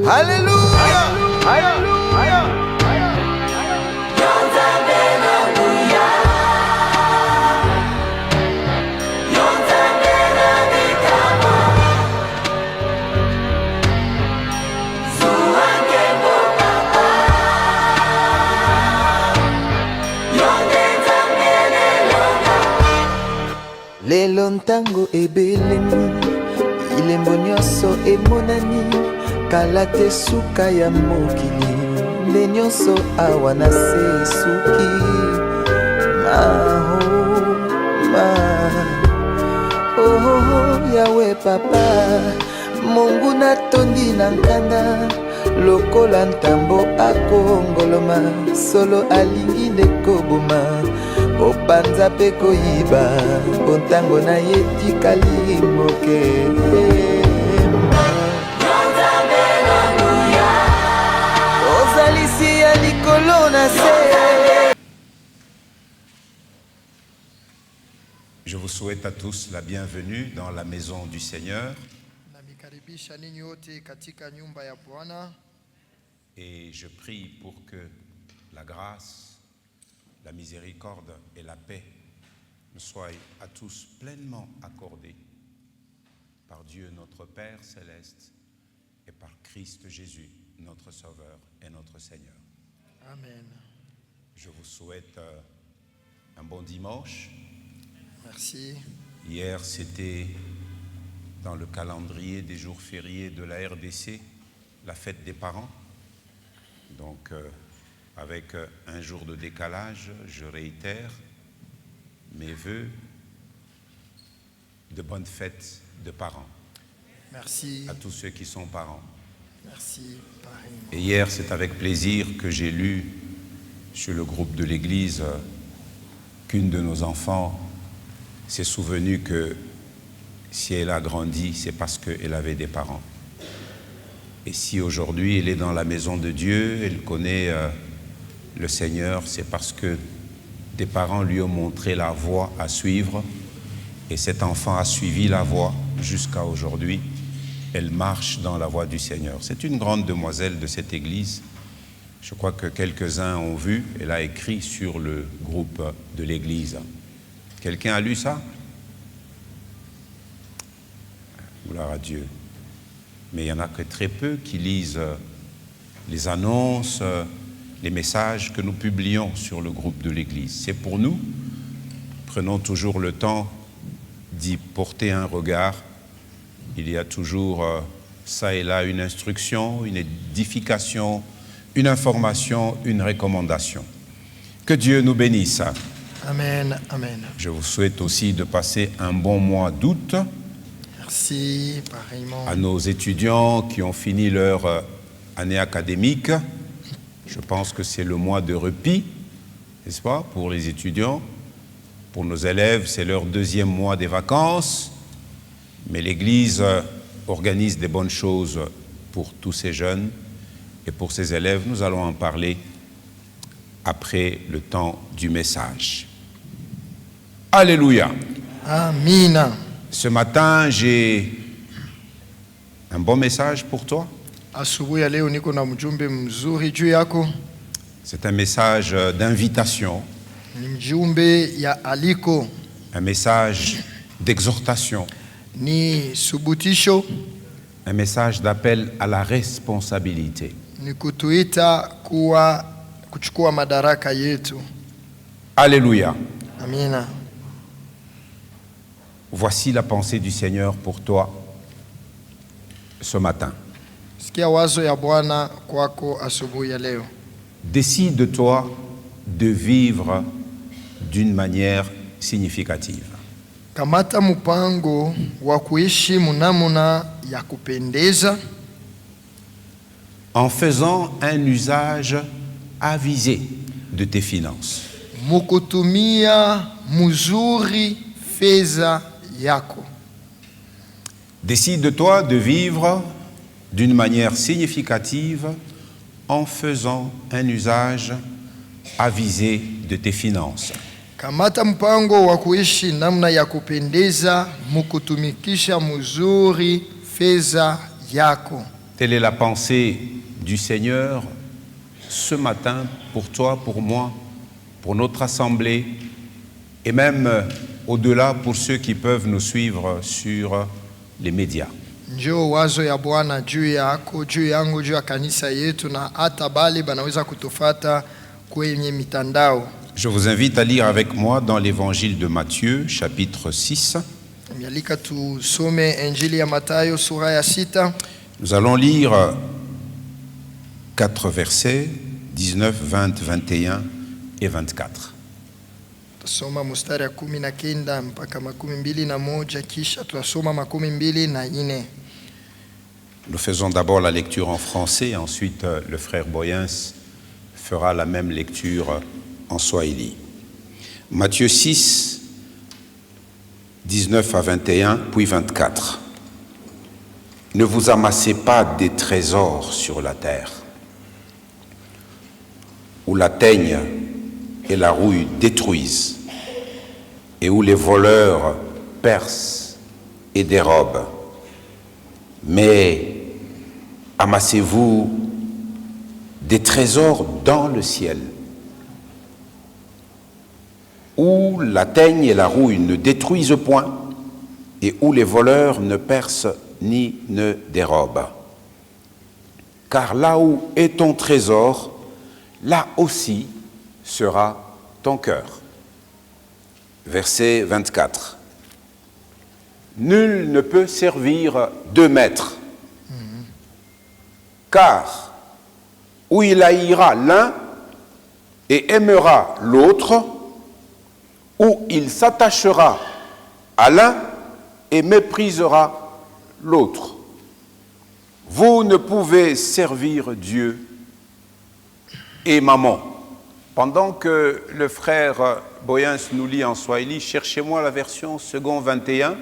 Alléluia. Lelo ntango ebelemi ilembo nyonso emonani kala te suka ya mokili nde nyonso awa na se suki oh yawe papa Mungu natondi na nkanda lokola ntambo akongoloma solo alingi nde koboma kopanza pe koyiba kontango na ye tikali moke. Ozalisi ya likolo na se. Je vous souhaite à tous la bienvenue dans la maison du Seigneur. Et je prie pour que la grâce, la miséricorde et la paix nous soient à tous pleinement accordées par Dieu notre Père céleste et par Christ Jésus, notre Sauveur et notre Seigneur. Amen. Je vous souhaite un bon dimanche. Merci. Hier, c'était dans le calendrier des jours fériés de la RDC, la fête des parents. Donc, avec un jour de décalage, je réitère mes vœux de bonnes fêtes de parents. Merci. À tous ceux qui sont parents. Merci. Pareil. Et hier, c'est avec plaisir que j'ai lu sur le groupe de l'Église qu'une de nos enfants s'est souvenue que si elle a grandi, c'est parce qu'elle avait des parents. Et si aujourd'hui elle est dans la maison de Dieu, elle connaît le Seigneur, c'est parce que des parents lui ont montré la voie à suivre. Et cet enfant a suivi la voie jusqu'à aujourd'hui. Elle marche dans la voie du Seigneur. C'est une grande demoiselle de cette église. Je crois que quelques-uns ont vu. Elle a écrit sur le groupe de l'église. Quelqu'un a lu ça? Gloire à Dieu. Mais il n'y en a que très peu qui lisent les annonces, les messages que nous publions sur le groupe de l'Église. C'est pour nous. Prenons toujours le temps d'y porter un regard. Il y a toujours ça et là une instruction, une édification, une information, une recommandation. Que Dieu nous bénisse. Amen, amen. Je vous souhaite aussi de passer un bon mois d'août. Merci, pareillement. À nos étudiants qui ont fini leur année académique, je pense que c'est le mois de répit, n'est-ce pas, pour les étudiants. Pour nos élèves, c'est leur deuxième mois des vacances. Mais l'Église organise des bonnes choses pour tous ces jeunes et pour ces élèves. Nous allons en parler après le temps du message. Alléluia. Amen. Ce matin, j'ai un bon message pour toi. C'est un message d'invitation, un message d'exhortation, un message d'appel à la responsabilité. Alléluia. Amen. Voici la pensée du Seigneur pour toi ce matin. Décide-toi de vivre d'une manière significative. Kamata mupango wa kuishi munamuna ya kupendeza, en faisant un usage avisé de tes finances. Mukutumia muzuri feza yako. Décide-toi de vivre d'une manière significative en faisant un usage avisé de tes finances. Kamata mpango wa kuishi namna ya kupendeza, mukutumikisha muzuri feza yako. Telle est la pensée du Seigneur ce matin pour toi, pour moi, pour notre assemblée et même au-delà pour ceux qui peuvent nous suivre sur les médias. Njoo wazo ya Bwana juu yako, juu yangu, juu ya kanisa yetu na hata bali banaweza kutufata kwenye mitandao. Je vous invite à lire avec moi dans l'évangile de Matthieu, chapitre 6. Mialika tusome Injili ya Mathayo sura ya 6. Nous allons lire 4 versets, 19, 20, 21 et 24. Tusoma mstari ya 19 mpaka 21 kisha tutasoma 24. Nous faisons d'abord la lecture en français, ensuite le frère Boyens fera la même lecture en swahili. Matthieu 6, 19 à 21, puis 24. Ne vous amassez pas des trésors sur la terre, où la teigne et la rouille détruisent, et où les voleurs percent et dérobent. Mais amassez-vous des trésors dans le ciel, où la teigne et la rouille ne détruisent point, et où les voleurs ne percent ni ne dérobent. Car là où est ton trésor, là aussi sera ton cœur. Verset 24. Nul ne peut servir deux maîtres, car où il haïra l'un et aimera l'autre, ou il s'attachera à l'un et méprisera l'autre. Vous ne pouvez servir Dieu et maman. Pendant que le frère Boyens nous lit en swahili, cherchez-moi la version second 21.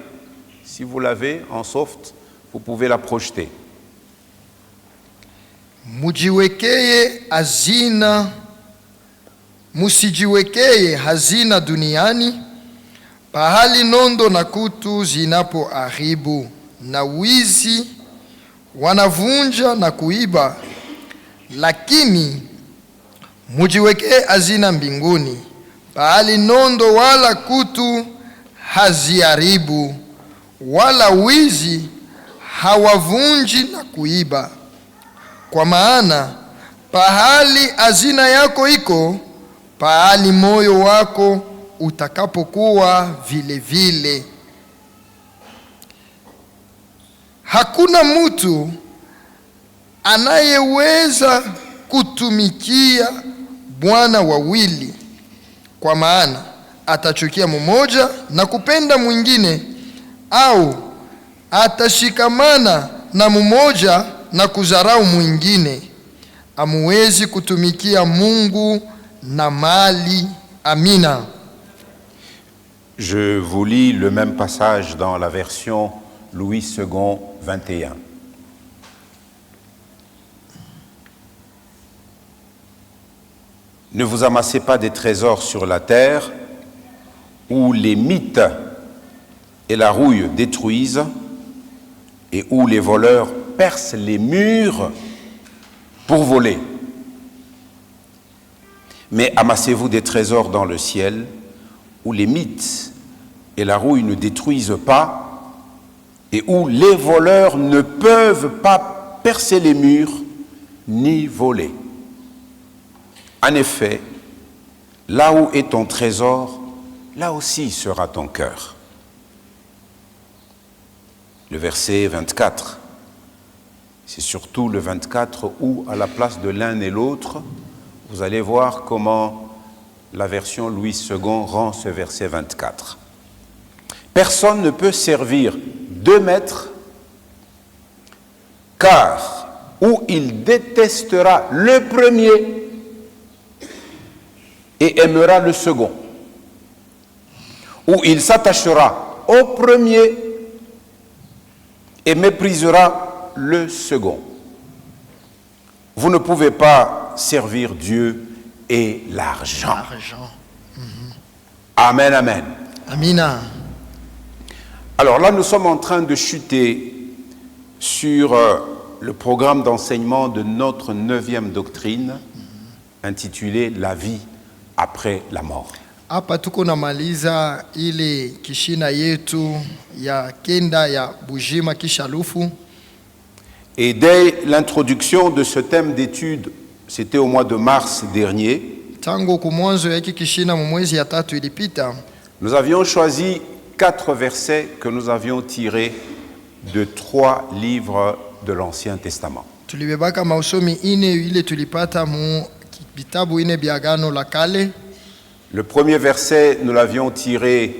Si vous l'avez en soft, vous pouvez la projeter. Musijiwekeye hazina duniani, pahali nondo na kutu zinapoharibu na wizi wanavunja na kuiba, lakini mujiwekee hazina mbinguni, pahali nondo wala kutu haziharibu, wala wizi hawavunji na kuiba. Kwa maana pahali hazina yako iko, pahali moyo wako utakapokuwa vile vile. Hakuna mtu anayeweza kutumikia bwana wawili, kwa maana atachukia mmoja na kupenda mwingine, au atashikamana na mmoja na kudharau mwingine. Hamuwezi kutumikia Mungu na mali. Amina. Je vous lis le même passage dans la version Louis II 21. Ne vous amassez pas des trésors sur la terre, où les mythes et la rouille détruisent, et où les voleurs percent les murs pour voler. Mais amassez-vous des trésors dans le ciel, où les mythes et la rouille ne détruisent pas, et où les voleurs ne peuvent pas percer les murs ni voler. En effet, là où est ton trésor, là aussi sera ton cœur. Le verset 24, c'est surtout le 24 où, à la place de l'un et l'autre, vous allez voir comment la version Louis II rend ce verset 24. Personne ne peut servir deux maîtres, car ou il détestera le premier et aimera le second, ou il s'attachera au premier et méprisera le second. Vous ne pouvez pas servir Dieu et l'argent. Amen, amen. Amina. Alors là, nous sommes en train de chuter sur le programme d'enseignement de notre 9e doctrine intitulée « La vie après la mort ». Hapa tuko namaliza ile kishina yetu ya kenda ya bujima kisha lufu. Et dès l'introduction de ce thème d'étude, c'était au mois de mars dernier, Tangu kumwanzo ya hiki kishina mwezi ya 3 ilipita, nous avions choisi 4 versets que nous avions tirés de 3 livres de l'Ancien Testament. tulibebaka mausomi ine ile tulipata mu vitabu ine vya Agano la Kale. Le premier verset, nous l'avions tiré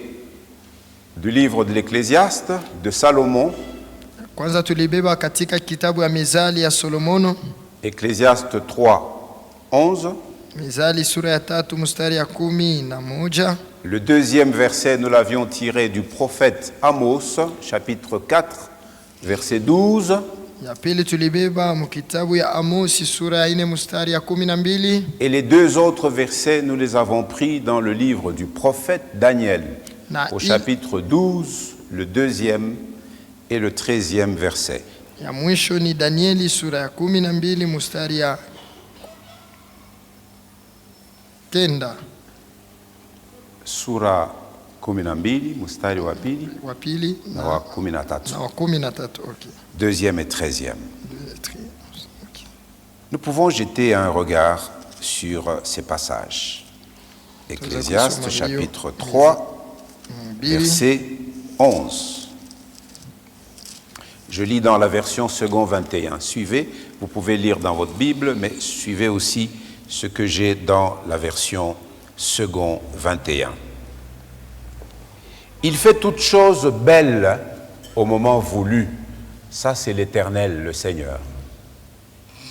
du livre de l'Ecclésiaste, de Salomon, Kwanza tulibeba katika kitabu ya Mizali ya Solomono, Ecclésiaste 3, 11. Mizali sura ya 3 mstari ya 11. Le deuxième verset, nous l'avions tiré du prophète Amos, chapitre 4, verset 12. Ya pili tulibeba mu kitabu ya Amosi sura ya 4 mstari ya 12. Et les 2 autres versets, nous les avons pris dans le livre du prophète Daniel, au chapitre 12, le 2e et le 13e verset. Ya mwisho ni Danieli sura ya 12 mstari ya 9. Sura 12, mustari wa pili Wa pili na wa 13. na wa 13. Okay. 2e et 13e. Nous pouvons jeter un regard sur ces passages. Ecclésiaste chapitre 3, verset 11. Je lis dans la version second 21. Suivez, vous pouvez lire dans votre Bible, mais suivez aussi ce que j'ai dans la version second 21. Il fait toutes choses belles au moment voulu. Ça, c'est l'Éternel, le Seigneur.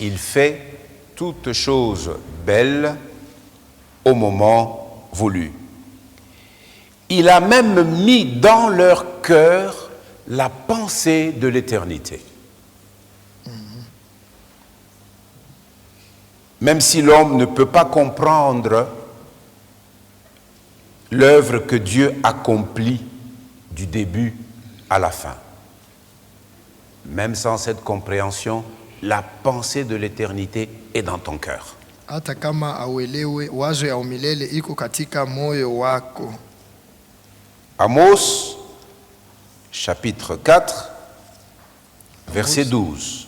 Il fait toutes choses belles au moment voulu. Il a même mis dans leur cœur la pensée de l'éternité. Même si l'homme ne peut pas comprendre l'œuvre que Dieu accomplit du début à la fin. Même sans cette compréhension, la pensée de l'éternité est dans ton cœur. Hata kama auelewe wazo ya umilele iko katika moyo wako. Amos, chapitre 4, verset 12.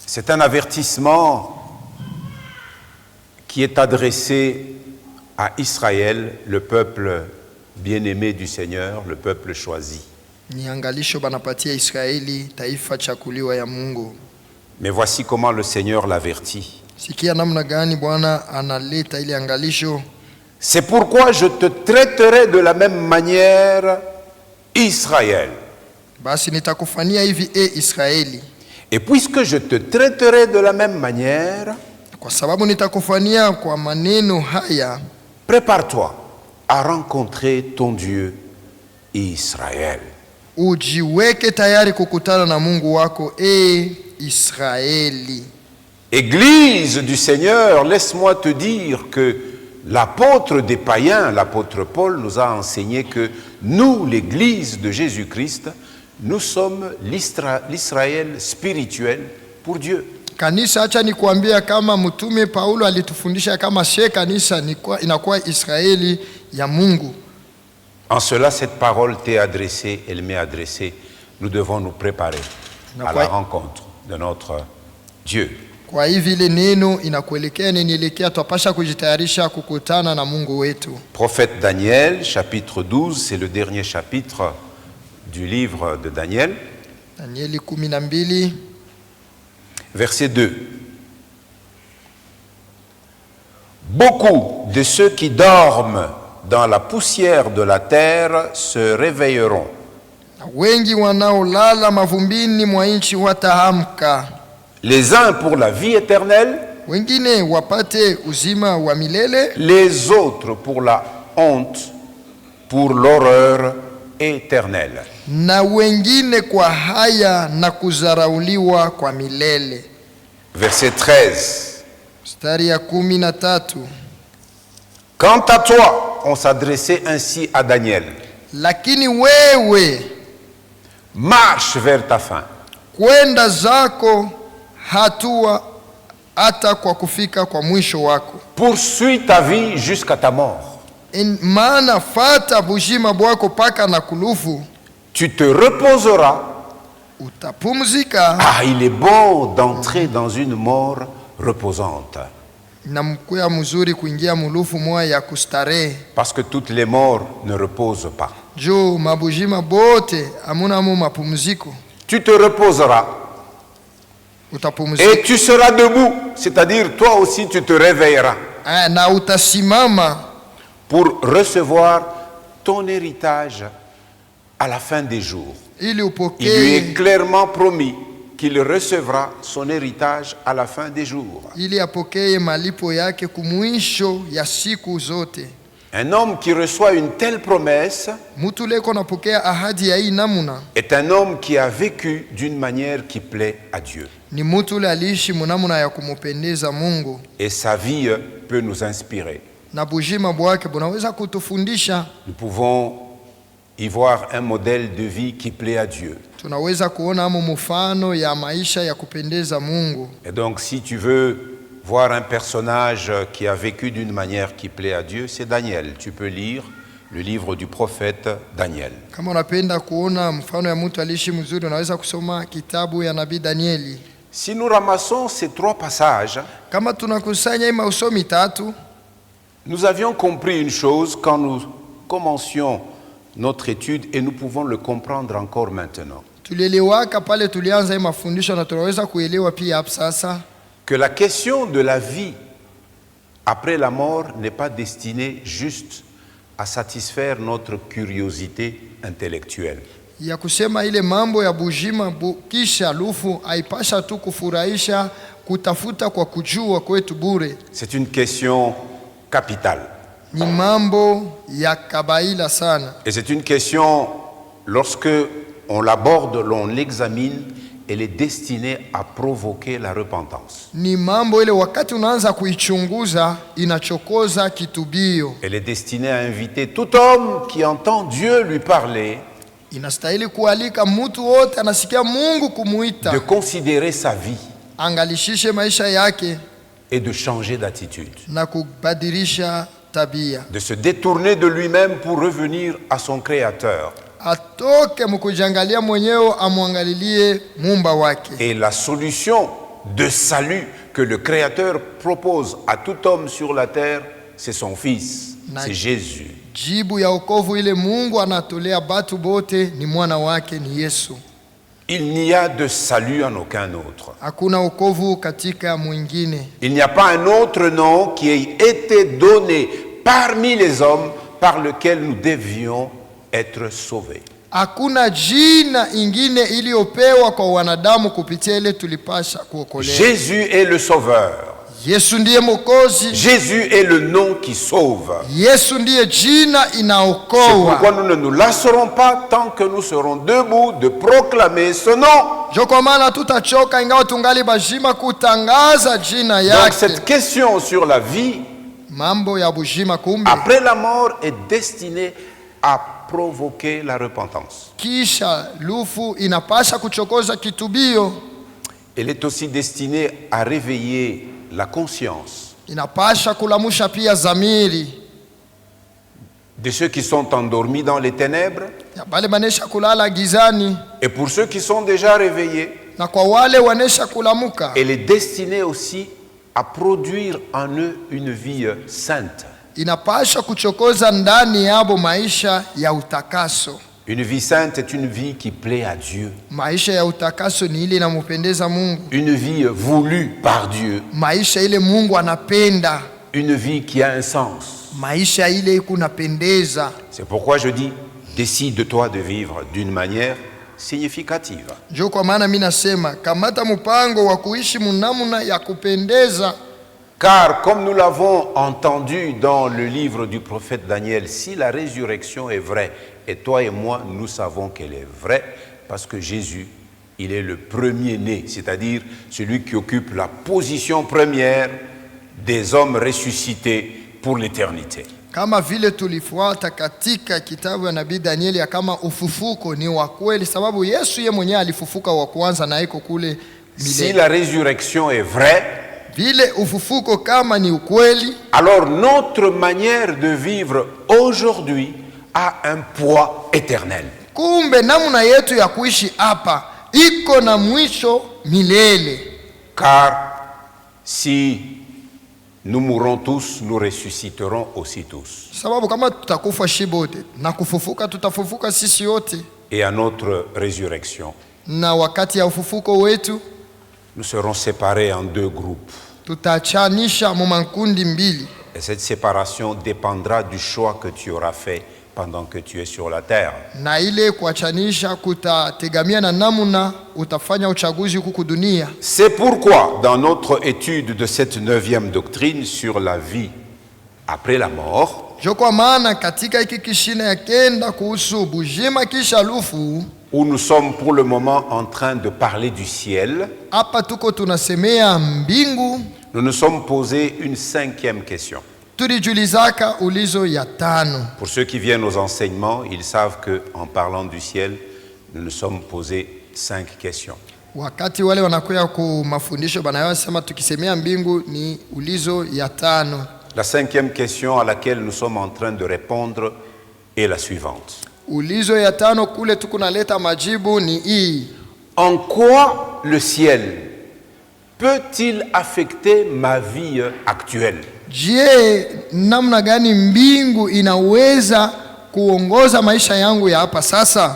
C'est un avertissement qui est adressé à Israël, le peuple bien-aimé du Seigneur, le peuple choisi. Ni angalisho banapatia Israeli, taifa chakuliwa ya Mungu. Mais voici comment le Seigneur l'avertit. Sikia namna gani Bwana analeta ile angalisho. C'est pourquoi je te traiterai de la même manière, Israël. Basi nitakufanyia hivi Israeli. Et puisque je te traiterai de la même manière, Kwa sababu nitakufanyia kwa maneno haya, prépare-toi à rencontrer ton Dieu, Israël. ujiweke tayari kukutana na Mungu wako Israeli. Église du Seigneur, laisse-moi te dire que l'apôtre des païens, l'apôtre Paul, nous a enseigné que nous, l'Église de Jésus-Christ, nous sommes l'Israël spirituel pour Dieu. Kanisa, acha nikuambia kama mtume Paulo alitufundisha kama kanisa inakuwa Israeli ya Mungu. En cela, cette parole t'est adressée, elle m'est adressée. Nous devons nous préparer à la rencontre de notre Dieu. Kwa hivi ile neno inakuelekea nielekea, tupasha kujitayarisha kukutana na Mungu wetu. Prophète Daniel, chapitre 12, c'est le dernier chapitre du livre de Daniel. Danieli 12, verset 2. Beaucoup de ceux qui dorment dans la poussière de la terre se réveilleront. wengi wanaolala mavumbini mwa nchi wataamka. Les uns pour la vie éternelle, wengine wapate uzima wa milele, les autres pour la honte, pour l'horreur éternelle. na wengine kwa haya na kuzarauliwa kwa milele. Verset 13. Mstari ya 13. Quant à toi, on s'adressait ainsi à Daniel. Lakini wewe Marche vers ta fin. Kwenda zako hatua hata kwa kufika kwa mwisho wako. Poursuis ta vie jusqu'à ta mort. Maana fata bujima bwako paka na kulufu. Tu te reposeras. Utapumzika. Ah, il est bon d'entrer dans une mort reposante. Namkuya mzuri kuingia mulufu moya ya kustarehe. Parce que toutes les morts ne reposent pas. Jo mabujima bote amuna mu mapumziko. Tu te reposeras. Utapumzika. Et tu seras debout, c'est-à-dire toi aussi tu te réveilleras. Na utasimama pour recevoir ton héritage à la fin des jours. Il lui est clairement promis qu'il recevra son héritage à la fin des jours. Un homme qui reçoit une telle promesse est un homme qui a vécu d'une manière qui plaît à Dieu. Et sa vie peut nous inspirer. Nous pouvons y voir un modèle de vie qui plaît à Dieu. Et donc si tu veux voir un personnage qui a vécu d'une manière qui plaît à Dieu, c'est Daniel. Tu peux lire le livre du prophète Daniel. Si nous ramassons ces trois passages, nous avions compris une chose quand nous commencions notre étude et nous pouvons le comprendre encore maintenant. Que la question de la vie après la mort n'est pas destinée juste à satisfaire notre curiosité intellectuelle. C'est une question capitale. Et c'est une question, lorsque on l'aborde, l'on l'examine, elle est destinée à provoquer la repentance. Elle est destinée à inviter tout homme qui entend Dieu lui parler de considérer sa vie et de changer d'attitude, de se détourner de lui-même pour revenir à son Créateur. Et la solution de salut que le Créateur propose à tout homme sur la terre, c'est son Fils, c'est Jésus. Il n'y a de salut en aucun autre. Il n'y a pas un autre nom qui ait été donné parmi les hommes par lequel nous devions être sauvés. Jésus est le Sauveur. Jésus est le nom qui sauve. C'est pourquoi nous ne nous lasserons pas tant que nous serons debout de proclamer ce nom. Donc cette question sur la vie après la mort est destinée à provoquer la repentance. Elle est aussi destinée à réveiller la conscience de ceux qui sont endormis dans les ténèbres et pour ceux qui sont déjà réveillés. Elle est destinée aussi à produire en eux une vie sainte. Une vie sainte est une vie qui plaît à Dieu. Une vie voulue par Dieu. Une vie qui a un sens. C'est pourquoi je dis, décide-toi de vivre d'une manière significative. Car comme nous l'avons entendu dans le livre du prophète Daniel, si la résurrection est vraie, et toi et moi, nous savons qu'elle est vraie, parce que Jésus, il est le premier-né, c'est-à-dire celui qui occupe la position première des hommes ressuscités pour l'éternité. Kama vile tulifuata katika kitabu ya nabii Danieli ya kama ufufuko ni wa kweli, sababu Yesu yeye mwenyewe alifufuka wa kwanza na iko kule Si milele. la résurrection est vraie, Vile ufufuko kama ni ukweli, alors notre manière de vivre aujourd'hui a un poids éternel. kumbe namna yetu ya kuishi hapa iko na mwisho milele. Car si nous mourrons tous, nous ressusciterons aussi tous. Sababu kama tutakufa shibote na kufufuka tutafufuka sisi yote, Et à notre résurrection, na wakati ya ufufuko wetu nous serons séparés en deux groupes. tutachanisha mu makundi mbili. Et cette séparation dépendra du choix que tu auras fait pendant que tu es sur la terre. Na ile kuachanisha kutategamia na namna utafanya uchaguzi huku dunia. C'est pourquoi, dans notre étude de cette 9e doctrine sur la vie après la mort, Jo, kwa maana katika hiki kishina ya kenda kuhusu bujima kisha lufu, où nous sommes pour le moment en train de parler du ciel, hapa tuko tunasemea mbingu, nous nous sommes posé une 5e question. tulijulizaka ulizo ya tano. Pour ceux qui viennent aux enseignements, ils savent qu'en parlant du ciel, nous nous sommes posé 5 questions. Wakati wale wanakuya ku mafundisho banayosema tukisemea mbingu ni ulizo ya tano. La 5e question à laquelle nous sommes en train de répondre est la suivante. Ulizo ya tano kule tukunaleta majibu ni hii: En quoi le ciel peut-il affecter ma vie actuelle? je, namna gani mbingu inaweza kuongoza maisha yangu ya hapa sasa?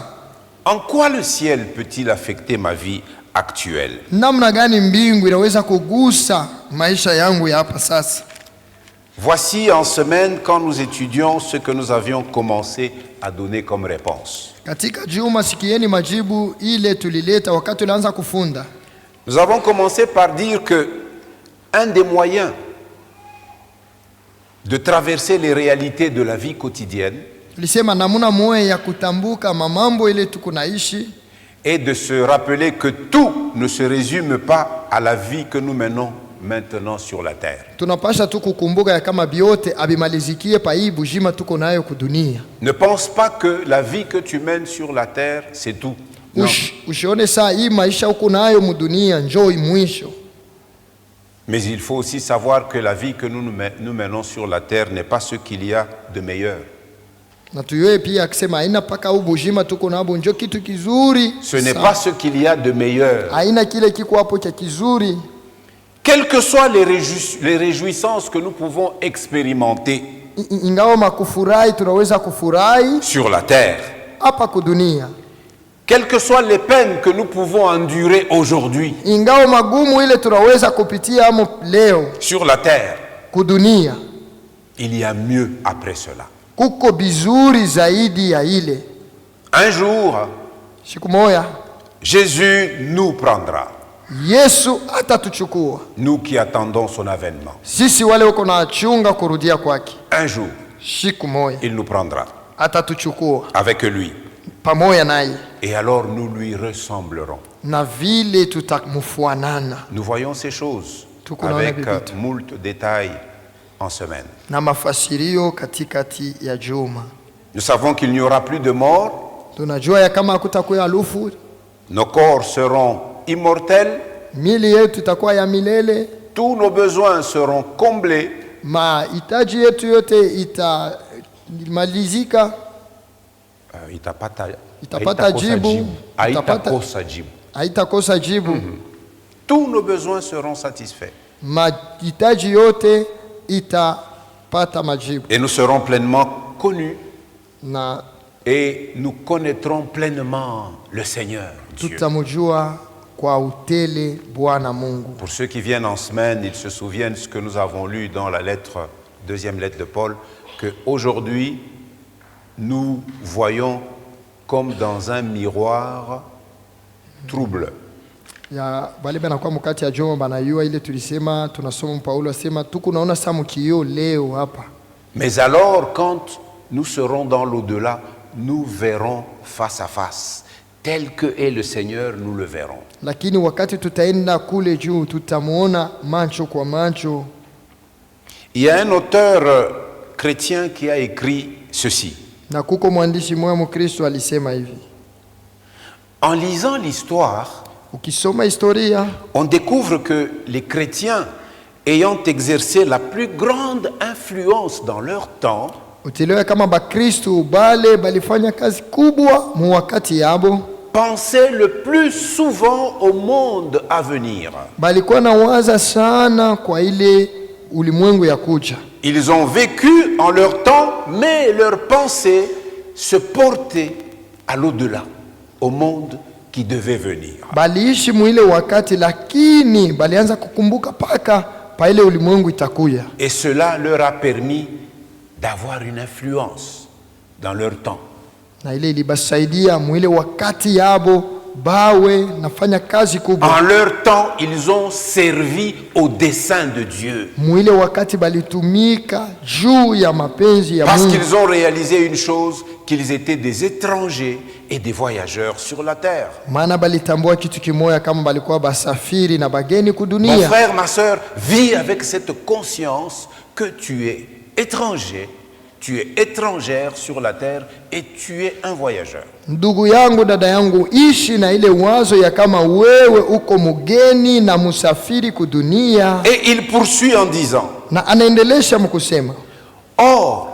En quoi le ciel peut-il affecter ma vie actuelle? Namna gani mbingu inaweza kugusa maisha yangu ya hapa sasa? Voici en semaine quand nous étudions ce que nous avions commencé à donner comme réponse. Katika juma sikieni majibu ile tulileta wakati tulianza kufunda. Nous avons commencé par dire que un des moyens de traverser les réalités de la vie quotidienne Tulisema namuna moja ya kutambuka mamambo ile tukunaishi est de se rappeler que tout ne se résume pas à la vie que nous menons maintenant sur la terre. tunapasha tu kukumbuka ya kama biote abimalizikie pa hii bujima tuko nayo kudunia. Ne pense pas que la vie que tu mènes sur la terre, c'est tout. Non. Ushione saa hii maisha uko nayo mudunia njoi mwisho. Mais il faut aussi savoir que la vie que nous menons sur la terre n'est pas ce qu'il y a de meilleur. Na tuyoe pia akisema haina paka huu bujima tuko nabo njo kitu kizuri. Ce n'est pas ce qu'il y a de meilleur. Haina kile kiko hapo cha kizuri. Quelles que soient les réjouissances que nous pouvons expérimenter Ingawa makufurahi tunaweza kufurahi sur la terre, hapa kudunia. quelles que soient les peines que nous pouvons endurer aujourd'hui Ingawa magumu ile tunaweza kupitia amo leo sur la terre, kudunia, il y a mieux après cela. kuko bizuri zaidi ya ile. Un jour, Siku moja Jésus nous prendra, Yesu atatuchukua nous qui attendons son avènement. sisi wale uko na chunga kurudia kwake. Un jour, Siku moja il nous prendra atatuchukua avec lui. pamoja naye, Et alors nous lui ressemblerons. na vile tutamfuanana. Nous voyons ces choses Tuko naona avec vitu. moult détails en semaine. Na mafasirio katikati ya juma. Nous savons qu'il n'y aura plus de mort. Tunajua ya kama hakutakuwa harufu, Nos corps seront immortels. mili yetu itakuwa ya milele, Tous nos besoins seront comblés. mahitaji yetu yote itamalizika, itapata jibu, haitakosa jibu. Tous nos besoins seront satisfaits. Mahitaji yote itapata majibu, Et nous serons pleinement connus. na Et nous connaîtrons pleinement le Seigneur Dieu. tutamjua kwa utele Bwana Mungu. Pour ceux qui viennent en semaine, ils se souviennent ce que nous avons lu dans la deuxième lettre de Paul, qu'aujourd'hui, nous voyons comme dans un miroir trouble. Ya bale banakuwa mkati ya joma banayua ile tulisema, tunasoma Paulo asema tuko naona saa mkio leo hapa. Mais alors, quand nous serons dans l'au-delà, nous verrons face à face. Tel que est le Seigneur, nous le verrons. Lakini wakati tutaenda kule juu tutamuona macho kwa macho. Il y a un auteur chrétien qui a écrit ceci. Na kuko mwandishi mmoja Mkristo alisema hivi. En lisant l'histoire, Ukisoma historia, on découvre que les chrétiens ayant exercé la plus grande influence dans leur temps, utielewe kama Bakristo bale balifanya kazi kubwa mu wakati yabo, pensaient le plus souvent au monde à venir. balikuwa na waza sana kwa ile ulimwengu ya kuja. Ils ont vécu en leur temps, mais leurs pensées se portaient à l'au-delà, au monde qui devait venir. Baliishi mu ile wakati, lakini balianza kukumbuka paka pa ile ulimwengu itakuya. Et cela leur a permis d'avoir une influence dans leur temps. Na ile ilibasaidia mu ile wakati yabo bawe nafanya kazi kubwa. En leur temps, ils ont servi au dessein de Dieu. Mu ile wakati balitumika juu ya mapenzi ya Parce Mungu. qu'ils ont réalisé une chose, qu'ils étaient des étrangers et des voyageurs sur la terre. Maana balitambua kitu kimoja, kama balikuwa basafiri na bageni Mon kudunia. frère, ma sœur, vis avec cette conscience que tu es étranger, tu es étrangère sur la terre et tu es un voyageur. Ndugu yangu, dada yangu, ishi na ile wazo ya kama wewe uko mgeni na musafiri kudunia. Et il poursuit en disant, Na anaendelesha mkusema, or,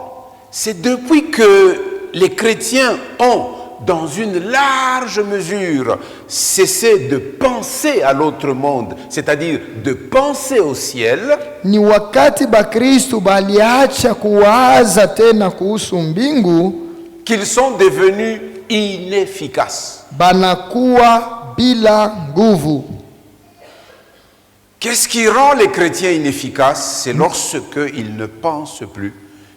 c'est depuis que les chrétiens ont, dans une large mesure, cessé de penser à l'autre monde, c'est-à-dire de penser au ciel, ni wakati Bakristo baliacha kuwaza tena kuhusu mbingu, qu'ils sont devenus inefficaces. banakuwa bila nguvu. Qu'est-ce qui rend les chrétiens inefficaces? C'est lorsqu'ils ne pensent plus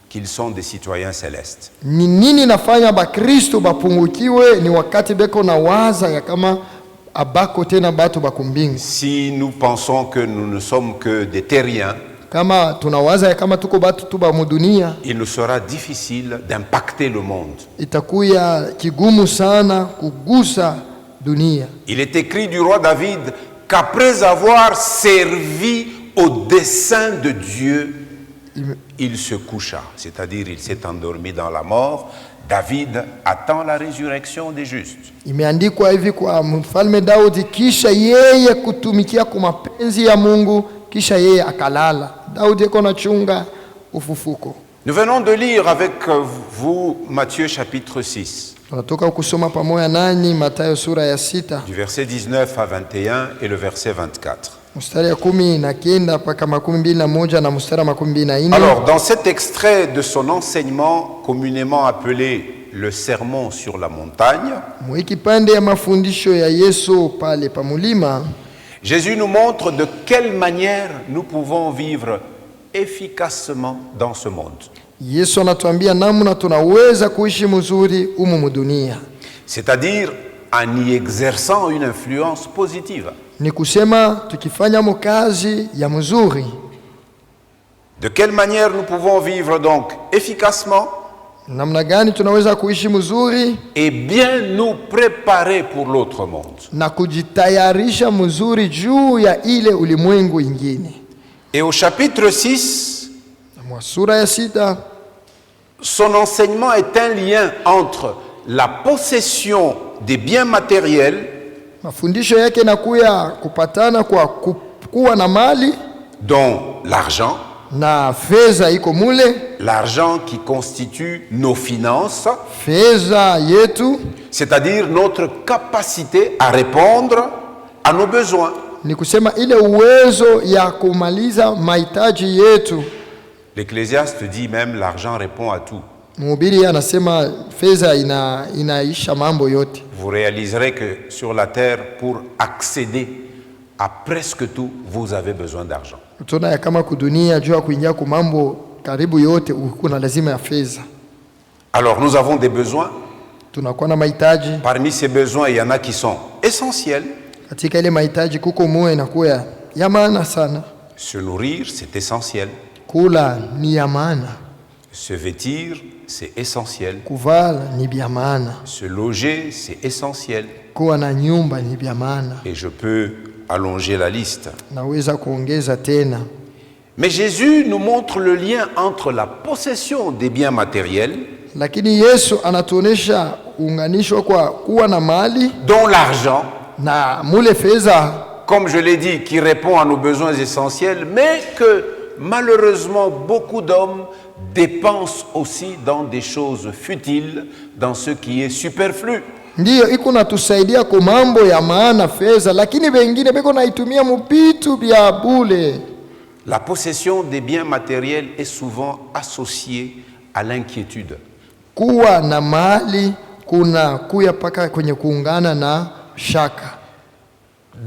qu'ils sont des citoyens célestes. Ni nini nafanya Bakristo bapungukiwe? Ni wakati beko na waza ya kama abako tena batu bakumbingu. Si nous pensons que nous ne sommes que des terriens, Kama tunawaza ya kama tuko batu tu ba mudunia, il nous sera difficile d'impacter le monde. itakuya kigumu sana kugusa dunia. Il est écrit du roi David qu'après avoir servi au dessein de Dieu, il se coucha, c'est-à-dire il s'est endormi dans la mort. David attend la résurrection des justes. Imeandikwa hivi kwa mfalme Daudi, kisha yeye kutumikia kwa mapenzi ya Mungu, kisha yeye akalala. Daudi yuko nachunga ufufuko. Nous venons de lire avec vous Matthieu chapitre 6, Tunatoka kusoma pamoja nanyi Mathayo sura ya 6, du verset 19 à 21 et le verset 24. mstari ya 19 mpaka 21 na mstari wa 24. Alors, dans cet extrait de son enseignement communément appelé le sermon sur la montagne, Mwiki pande ya mafundisho ya Yesu pale pa mulima, Jésus nous montre de quelle manière nous pouvons vivre efficacement dans ce monde. Yesu anatuambia namna tunaweza kuishi mzuri humu mudunia. C'est-à-dire en y exerçant une influence positive. Ni kusema tukifanya mkazi ya mzuri. De quelle manière nous pouvons vivre donc efficacement Namna gani tunaweza kuishi mzuri et bien nous préparer pour l'autre monde. na kujitayarisha mzuri juu ya ile ulimwengu ingine. Et au chapitre 6, Mwa sura ya 6, son enseignement est un lien entre la possession des biens matériels, mafundisho yake nakuya kupatana kwa kuwa na mali dont l'argent, na fedha iko mule, l'argent qui constitue nos finances, fedha yetu c'est-à-dire notre capacité à répondre à nos besoins. ni kusema ile uwezo ya kumaliza mahitaji yetu. L'Ecclésiaste dit même l'argent répond à tout. Mhubiri anasema fedha inaisha mambo yote. Vous réaliserez que sur la terre, pour accéder à presque tout, vous avez besoin d'argent. Tuna ya kama kudunia jua kuingia kwa mambo karibu yote kuna lazima ya fedha. Alors nous avons des besoins. Tunakuwa na mahitaji. Parmi ces besoins, il y en a qui sont essentiels. Katika ile mahitaji kuko moyo inakuwa ya maana sana. Se nourrir, c'est essentiel. Kula ni ya maana. Se vêtir, c'est essentiel. Kuvala ni bya maana. Se loger, c'est essentiel. Kuwa na nyumba ni bya maana. Et je peux allonger la liste. Naweza kuongeza tena. Mais Jésus nous montre le lien entre la possession des biens matériels, lakini Yesu anatuonesha uunganisho kwa kuwa na mali dont l'argent, na mule fedha, comme je l'ai dit, qui répond à nos besoins essentiels, mais que malheureusement beaucoup d'hommes dépensent aussi dans des choses futiles, dans ce qui est superflu. ndiyo iko natusaidia kwa mambo ya maana fedha, lakini wengine beko naitumia mubitu bya bule. La possession des biens matériels est souvent associée à l'inquiétude. Kuwa na mali kuna kuya paka kwenye kuungana na shaka.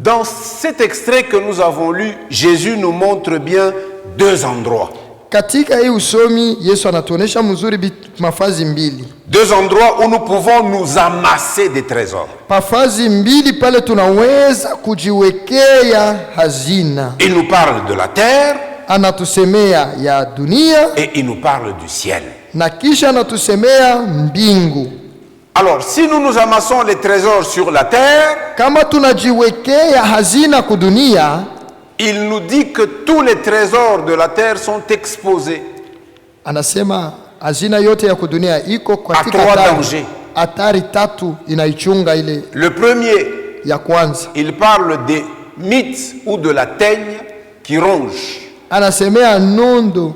Dans cet extrait que nous avons lu, Jésus nous montre bien deux endroits. Katika hii usomi Yesu anatuonesha mzuri mafazi mbili. Deux endroits où nous pouvons nous amasser des trésors. Pafazi mbili pale tunaweza kujiwekea hazina. Il nous parle de la terre. Anatusemea ya dunia. Et il nous parle du ciel. Na kisha anatusemea mbingu. Alors, si nous nous amassons les trésors sur la terre, kama tunajiwekea hazina kudunia, il nous dit que tous les trésors de la terre sont exposés. Anasema hazina yote ya kudunia iko katika hatari tatu inaichunga ile. Le premier, ya kwanza, il parle des mites ou de la teigne qui ronge. Anasemea nondo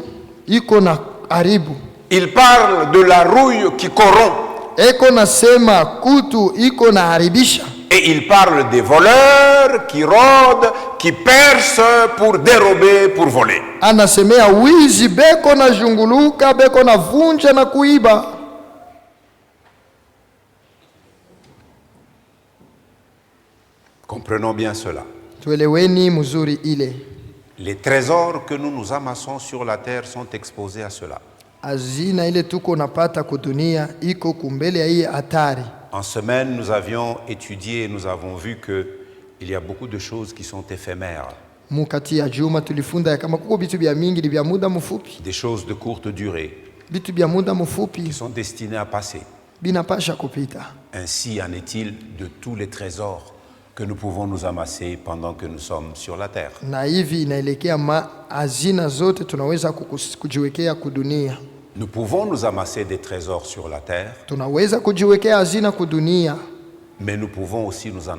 iko na haribu. Il parle de la rouille qui corrompt. Eko nasema kutu iko na haribisha. Et il parle des voleurs qui rôdent, qui percent pour dérober, pour voler. Anasemea wizi beko na junguluka, beko na vunja na kuiba. Comprenons bien cela. Tueleweni mzuri ile. Les trésors que nous nous amassons sur la terre sont exposés à cela. Azina ile tuko napata kudunia iko kumbele ya hii hatari. En semaine, nous avions étudié et nous avons vu qu'il y a beaucoup de choses qui sont éphémères. Mukati ya juma tulifunda kama kuko bitu bya mingi bya muda mfupi. Des choses de courte durée. Bitu bya muda mfupi qui sont destinées à passer. Binapasha kupita. Ainsi en est-il de tous les trésors que nous pouvons nous amasser pendant que nous sommes sur la terre. Na hivi inaelekea hazina zote tunaweza kujiwekea kudunia. Nous pouvons nous amasser des trésors sur la terre. Tunaweza kujiwekea hazina kudunia. Mais nous pouvons aussi nous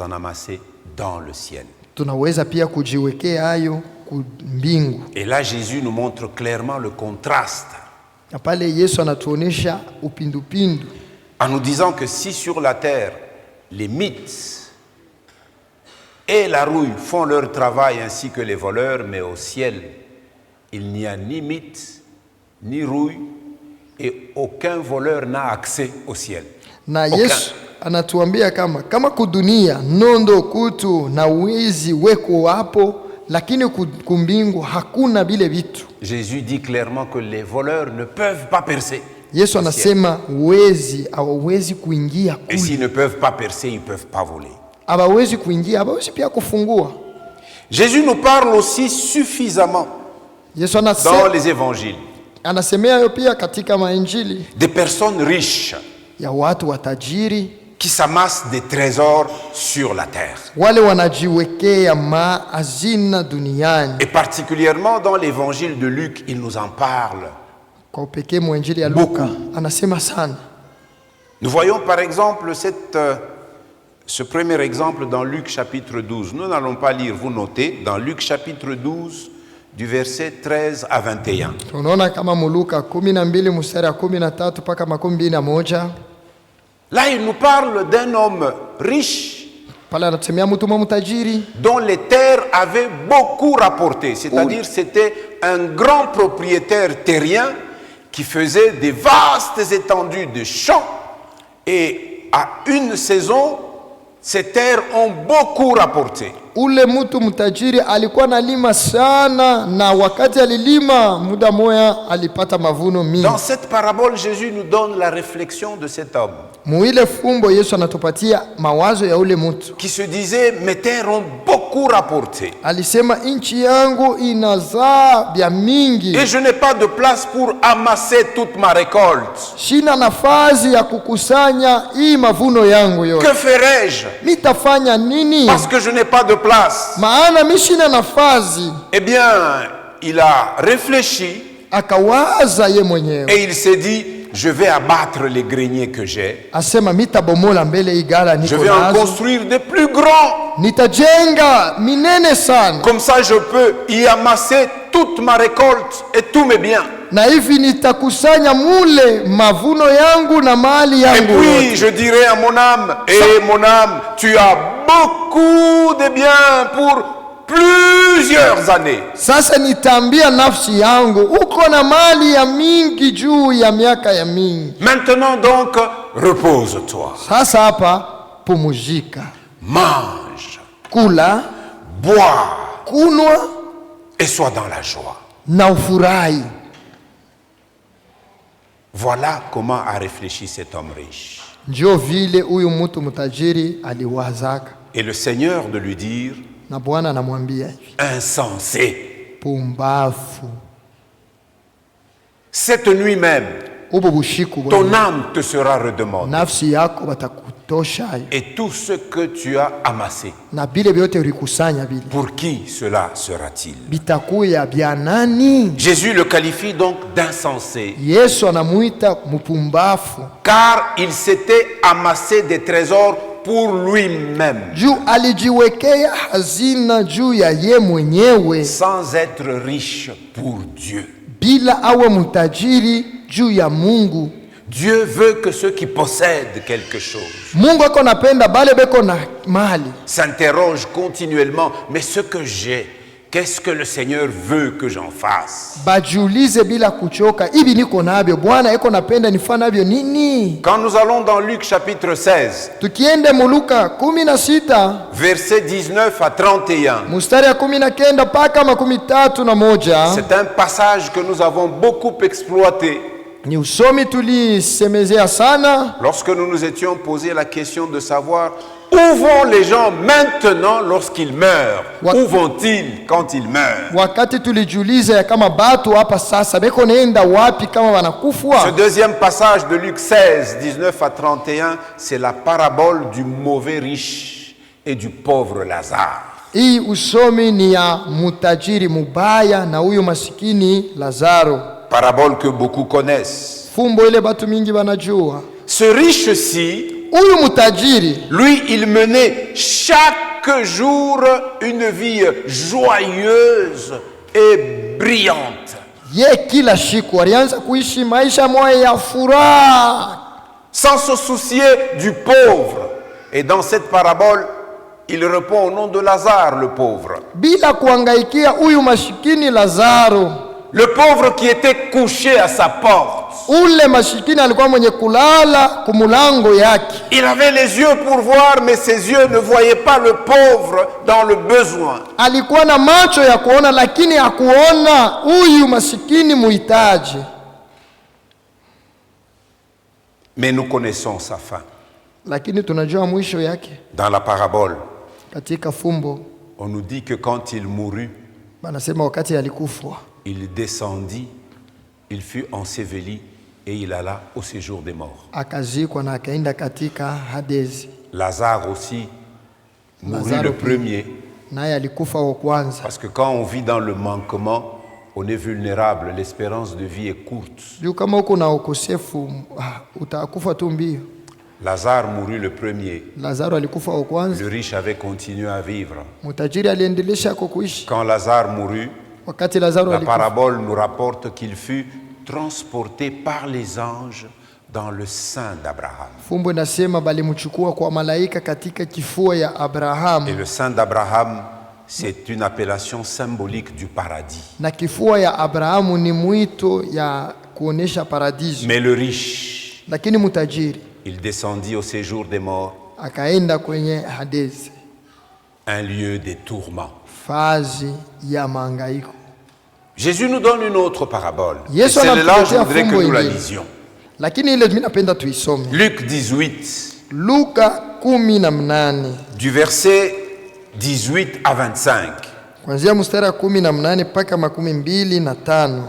en amasser dans le ciel. Tunaweza pia kujiwekea hayo kumbingu. Et là Jésus nous montre clairement le contraste. Na pale Yesu anatuonesha upindupindu. En nous disant que si sur la terre les mythes et la rouille font leur travail ainsi que les voleurs, mais au ciel il n'y a ni mythes ni rouille, et aucun voleur n'a accès au ciel. Na Yesu anatuambia kama kudunia nondo kutu na wizi weko hapo, lakini kumbingu hakuna bile vitu. Jésus dit clairement que les voleurs ne peuvent pas percer. Yesu anasema wezi hawawezi kuingia kule. Et s'ils ne peuvent pas percer, ils ne peuvent pas voler. Hawawezi kuingia, hawawezi pia kufungua. Jésus nous parle aussi suffisamment Yesu anasema dans les évangiles. Anasemea yo pia katika mainjili. Des personnes riches. Ya watu watajiri. Qui s'amassent des trésors sur la terre. Wale wanajiwekea hazina duniani. Et particulièrement dans l'évangile de Luc, il nous en parle. Kwa upekee mwinjili ya Luka anasema sana. Nous voyons par exemple ce premier exemple dans Luc chapitre 12. Nous n'allons pas lire, vous notez, dans Luc chapitre 12, du verset 13 à 21. Tunaona kama Luka 12 mstari 13 mpaka 21. Là, il nous parle d'un homme riche dont les terres avaient beaucoup rapporté. C'est-à-dire c'était un grand propriétaire terrien qui faisait des vastes étendues de champs. Et à une saison, ces terres ont beaucoup rapporté. Ule mtu mtajiri alikuwa nalima sana, na wakati alilima muda moya alipata mavuno mingi. Dans cette parabole, Jésus nous donne la réflexion de cet homme. Muile fumbo Yesu anatupatia mawazo ya ule mtu. Qui se disait, mes terres ont beaucoup rapporté. Alisema nchi yangu inazaa bya mingi. Et je n'ai pas de place pour amasser toute ma récolte. Sina nafasi ya kukusanya hii mavuno yangu yote. Que ferai-je? Nitafanya nini? Parce que je n'ai pas de place place. maana mimi sina nafasi. Eh bien, il a réfléchi Akawaza ye mwenyewe, et il s'est dit, je vais abattre les greniers que j'ai. asema mitabomola mbele igala Je niko vais en nazo, construire des plus grands. nitajenga minene sana, Comme ça, je peux y amasser toute ma récolte et tous mes biens. na hivi nitakusanya mule mavuno yangu na mali Et yangu puis, yote. je dirai à mon âme, mon âme, tu as beaucoup de biens pour plusieurs années. Sasa nitaambia nafsi yangu, uko na mali ya mingi juu ya miaka ya mingi. Maintenant donc, repose-toi. Sasa hapa pumuzika, Mange, kula, bois kunwa et sois dans la joie. na ufurahi. Voilà comment a réfléchi cet homme riche. Ndio vile huyu mtu mtajiri aliwazaka, Et le Seigneur de lui dire, na Bwana anamwambia hivi, insensé, pumbafu, cette nuit même, ubu bushiku ton bwana, âme te sera redemandée. nafsi yako batakutosha Et tout ce que tu as amassé, na bile vyote ulikusanya bile pour qui cela sera-t-il? bitakuya bya nani? Jésus le qualifie donc d'insensé, Yesu anamuita mpumbafu car il s'était amassé des trésors pour lui-même, juu alijiwekea hazina juu ya ye mwenyewe sans être riche pour Dieu. bila awe mtajiri juu ya Mungu. Dieu veut que ceux qui possèdent quelque chose Mungu ako napenda bale beko na mali s'interrogent continuellement, mais ce que j'ai, qu'est-ce que le Seigneur veut que j'en fasse? bajiulize bila kuchoka, hivi niko nabyo, Bwana eko napenda nifanye nabyo nini? Quand nous allons dans Luc chapitre 16, Tukiende Luka 16 versets 19 à 31, mstari ya 19 mpaka 31, c'est un passage que nous avons beaucoup exploité ni usomi tulisemezea sana lorsque nous nous étions posé la question de savoir où vont les gens maintenant lorsqu'ils meurent? Où vont-ils quand ils meurent? wakati tulijiuliza ya kama batu hapa sasa beko naenda wapi kama Ce wanakufwa. deuxième passage de Luc 16, 19 à 31, c'est la parabole du mauvais riche et du pauvre Lazare. Hii usomi ni ya mutajiri mubaya na huyu masikini Lazaro, Parabole que beaucoup connaissent. fumbo ile batu mingi banajua. Ce riche-ci, Huyu mutajiri lui, il menait chaque jour une vie joyeuse et brillante, ye kila siku alianza kuishi maisha moya ya furaha sans se soucier du pauvre. Et dans cette parabole, il répond au nom de Lazare, le pauvre. bila kuangaikia huyu masikini Lazaro. Le pauvre qui était couché à sa porte. Ule masikini alikuwa mwenye kulala kumulango yake. Il avait les yeux pour voir, mais ses yeux ne voyaient pas le pauvre dans le besoin. Alikuwa na macho ya kuona lakini hakuona huyu masikini muhitaji. Mais nous connaissons sa fin. Lakini tunajua mwisho yake. Dans la parabole, Katika fumbo on nous dit que quand il mourut, banasema wakati alikufa il descendit, il fut enseveli et il alla au séjour des morts. akazikwa na akaenda katika Hadezi. Lazare aussi mourut Lazare le pia. premier, Naye alikufa wa kwanza. parce que quand on vit dans le manquement, on est vulnérable, l'espérance de vie est courte. Juu kama uko na ukosefu utakufa tu mbio. Lazare mourut le premier, Lazaro alikufa wa kwanza, le riche avait continué à vivre. mtajiri aliendelesha kuishi. Quand Lazare mourut, Wakati Lazaro la alikufa, parabole nous rapporte qu'il fut transporté par les anges dans le sein d'Abraham. fumbo inasema balimchukua kwa malaika katika kifua ya Et Abrahamu, le sein d'Abraham, c'est une appellation symbolique du paradis. na kifua ya Abrahamu ni mwito ya kuonesha paradiso. Mais le riche, Lakini mtajiri il descendit au séjour des morts, akaenda kwenye Hadezi, un lieu des tourments. fazi ya mahangaiko. Jésus nous donne une autre parabole. Et Yesu celle-là, je anatuletea voudrais que fumbo nous la ingine, lisions. lakini ile mimi napenda tuisome. Luc 18, Luka 18 du verset 18 à 25. kuanzia mstari wa 18 mpaka 25.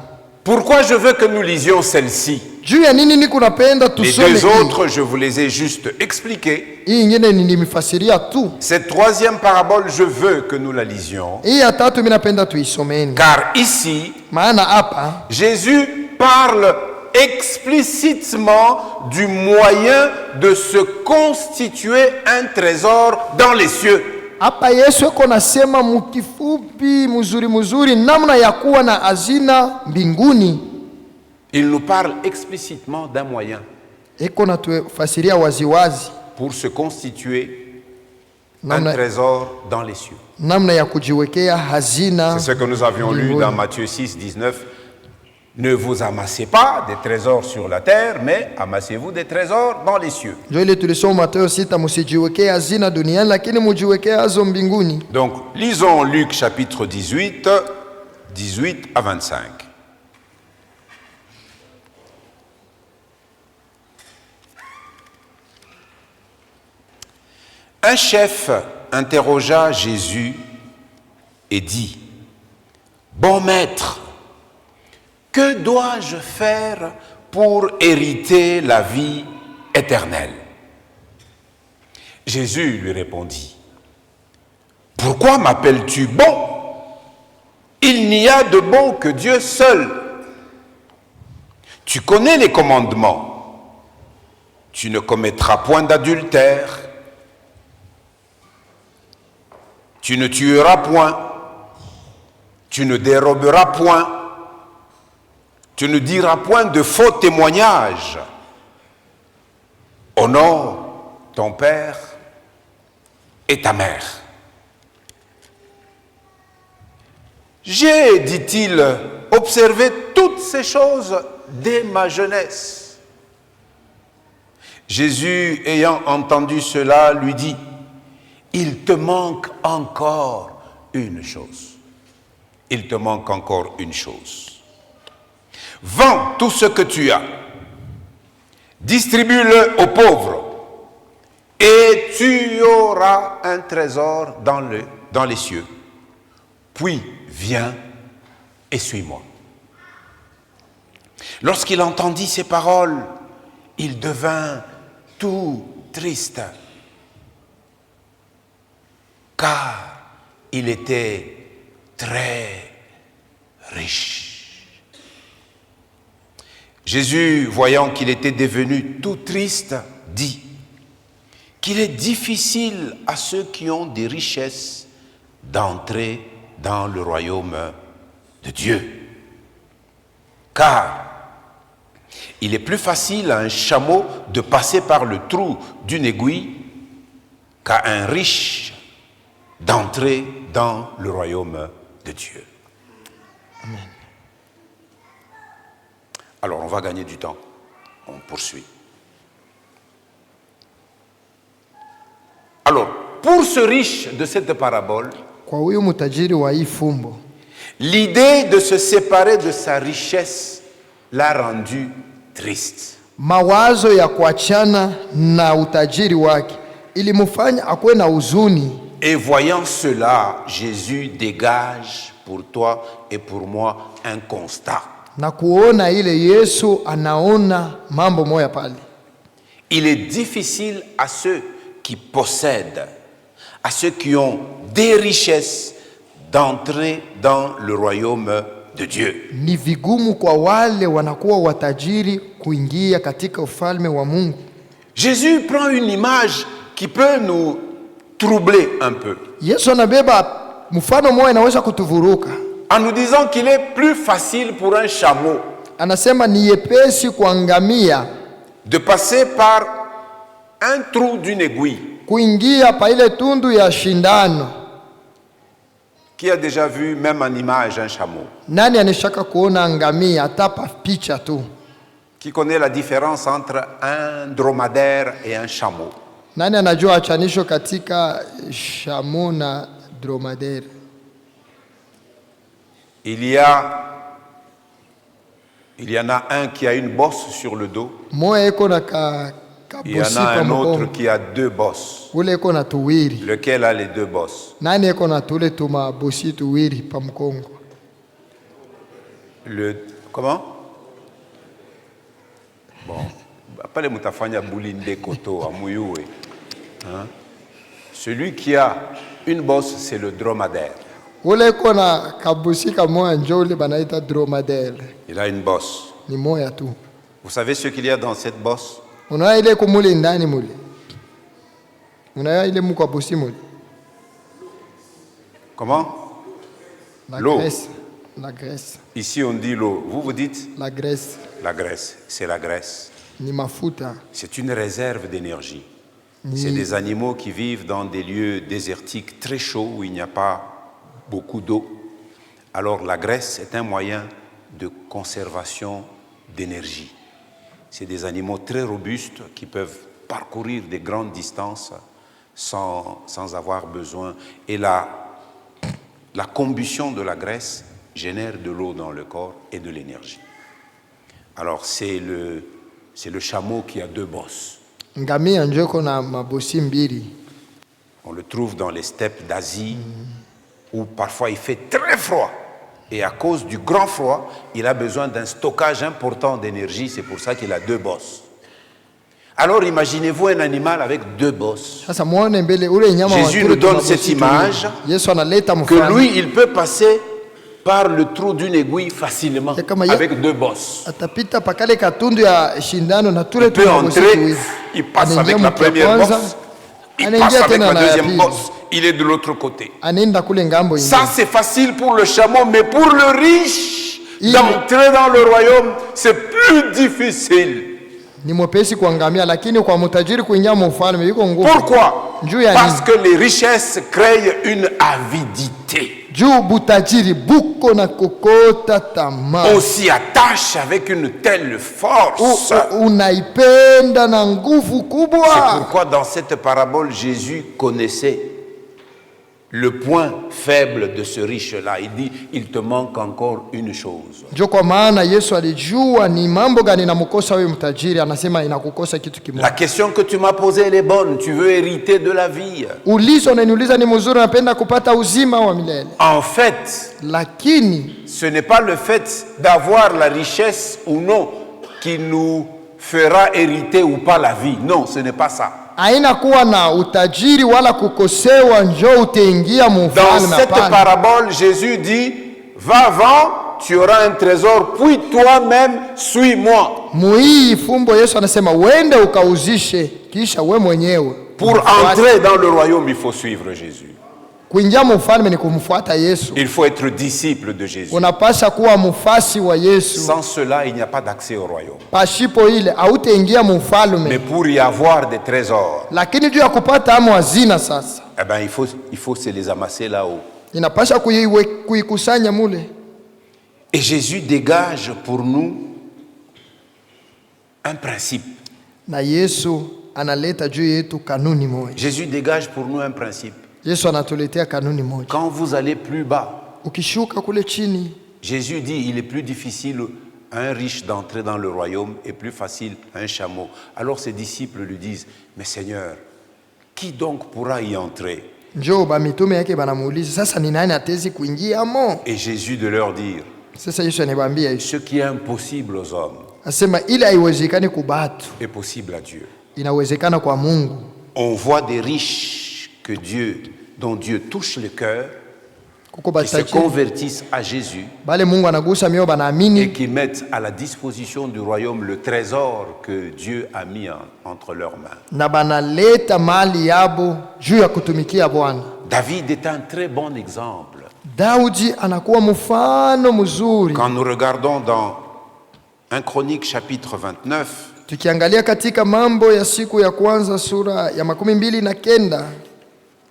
Pourquoi je veux que nous lisions celle-ci? Juu ya nini niko napenda Les tusome deux hii? autres, je vous les ai juste expliqués. Hii ingine nimefasiria tu. Cette troisième parabole, je veux que nous la lisions. Hii ya tatu mimi napenda tuisomeni. Car ici, Maana hapa Jésus parle explicitement du moyen de se constituer un trésor dans les cieux. hapa Yesu yuko nasema mkifupi mzuri namna ya kuwa na hazina mbinguni. Il nous parle explicitement d'un moyen Iko natufasiria waziwazi pour se constituer un namna, trésor dans les cieux. namna ya kujiwekea hazina. C'est ce que nous avions lu dans Matthieu 6, 19. Ne vous amassez pas des trésors sur la terre, mais amassez-vous des trésors dans les cieux. Ndio ile tulisoma Mathayo 6, msijiwekee hazina duniani lakini mjiwekee hazo mbinguni. Donc, lisons Luc chapitre 18, 18 à 25. Un chef interrogea Jésus et dit, « Bon maître, que dois-je faire pour hériter la vie éternelle ?» Jésus lui répondit, « Pourquoi m'appelles-tu bon? Il n'y a de bon que Dieu seul. Tu connais les commandements. Tu ne commettras point d'adultère. Tu ne tueras point. Tu ne déroberas point. Tu ne diras point de faux témoignages. Honore ton père et ta mère. J'ai, dit-il, observé toutes ces choses dès ma jeunesse. Jésus, ayant entendu cela, lui dit, « Il te manque encore une chose. Il te manque encore une chose. Vends tout ce que tu as, distribue-le aux pauvres, et tu auras un trésor dans les cieux. Puis viens et suis-moi. » Lorsqu'il entendit ces paroles, il devint tout triste, car il était très riche. Jésus, voyant qu'il était devenu tout triste, dit qu'il est difficile à ceux qui ont des richesses d'entrer dans le royaume de Dieu. Car il est plus facile à un chameau de passer par le trou d'une aiguille qu'à un riche d'entrer dans le royaume de Dieu. Amen. Alors, on va gagner du temps. On poursuit. Alors, pour ce riche de cette parabole, Kwa huyu mtajiri wa hii fumbo, l'idée de se séparer de sa richesse l'a rendu triste. mawazo ya kuachana na utajiri wake ilimfanya akuwe na huzuni. Et voyant cela, Jésus dégage pour toi et pour moi un constat. Na kuona ile Yesu anaona mambo moya pale. Il est difficile à ceux qui possèdent, à ceux qui ont des richesses, d'entrer dans le royaume de Dieu. Ni vigumu kwa wale wanakuwa watajiri kuingia katika ufalme wa Mungu. Jésus prend une image qui peut nous troubler un peu, Yesu anabeba mfano moja inaweza kutuvuruka. en nous disant qu'il est plus facile pour un chameau Anasema ni yepesi kwa ngamia de passer par un trou d'une aiguille. kuingia pa ile tundu ya shindano. Qui a déjà vu, même en image, un chameau? Nani anashaka kuona ngamia hata pa picha tu? Qui connaît la différence entre un dromadaire et un chameau? Nani anajua achanisho katika shamu na dromadaire? Il y en a un qui a une bosse sur le dos. Moya iko na Il y en kabosi a pa un autre mgongo. qui a deux bosses. Ule iko na tuwiri. Lequel a les deux bosses? Nani iko na tule tuma bosi tuwiri pa mkongo? Comment? Bon, pale mutafanya bulinde koto amuyue. Hein? Celui qui a une bosse, c'est le dromadaire. Ule kona kabusi kamoya njo ule banaita dromadaire. Il a une bosse. Ni moya tu. Vous savez ce qu'il y a dans cette bosse? Unaona ile kumule ndani mule. Unaona ile muko busi mule. Comment? La L'eau. graisse. La graisse. Ici on dit l'eau. Vous dites? La graisse. La graisse. C'est la graisse. Ni mafuta. C'est une réserve d'énergie. Ni C'est des animaux qui vivent dans des lieux désertiques très chauds où il n'y a pas beaucoup d'eau. Alors la graisse est un moyen de conservation d'énergie. C'est des animaux très robustes qui peuvent parcourir des grandes distances sans avoir besoin. Et la combustion de la graisse génère de l'eau dans le corps et de l'énergie. Alors c'est le chameau qui a deux bosses. ngamia njo kona mabosi mbili. On le trouve dans les steppes d'Asie où parfois il fait très froid. Et à cause du grand froid, il a besoin d'un stockage important d'énergie. C'est pour ça qu'il a deux bosses. Alors imaginez-vous un animal avec deux bosses. Jésus nous donne cette image que lui, il peut passer par le trou d'une aiguille facilement avec deux bosses. Il peut entrer, il passe avec la première bosse, il passe avec la deuxième bosse, il est de l'autre côté. Ça c'est facile pour le chameau, mais pour le riche, d'entrer dans le royaume, c'est plus difficile. Pourquoi? Parce que les richesses créent une avidité. On s'y attache avec une telle force. C'est pourquoi dans cette parabole, Jésus connaissait le point faible de ce riche-là. Il dit, il te manque encore une chose. La question que tu m'as posée, elle est bonne. Tu veux hériter de la vie. En fait, ce n'est pas le fait d'avoir la richesse ou non qui nous fera hériter ou pas la vie. Non, ce n'est pas ça. Dans cette parabole, Jésus dit, va vendre, tu auras un trésor, puis toi-même, suis-moi. Pour entrer dans le royaume, il faut suivre Jésus. Il faut être disciple de Jésus. Sans cela, il n'y a pas d'accès au royaume. Mais pour y avoir des trésors, eh ben, il faut se les amasser là-haut. Et Jésus dégage pour nous un principe. Jésus dégage pour nous un principe. Quand vous allez plus bas, Jésus dit il est plus difficile à un riche d'entrer dans le royaume et plus facile à un chameau. Alors ses disciples lui disent, mais Seigneur, qui donc pourra y entrer? Et Jésus de leur dire, ce qui est impossible aux hommes est possible à Dieu. On voit des riches dont Dieu touche le cœur, qui se convertissent à Jésus et qui mettent à la disposition du royaume le trésor que Dieu a mis entre leurs mains. David est un très bon exemple. Quand nous regardons dans 1 Chronique chapitre 29,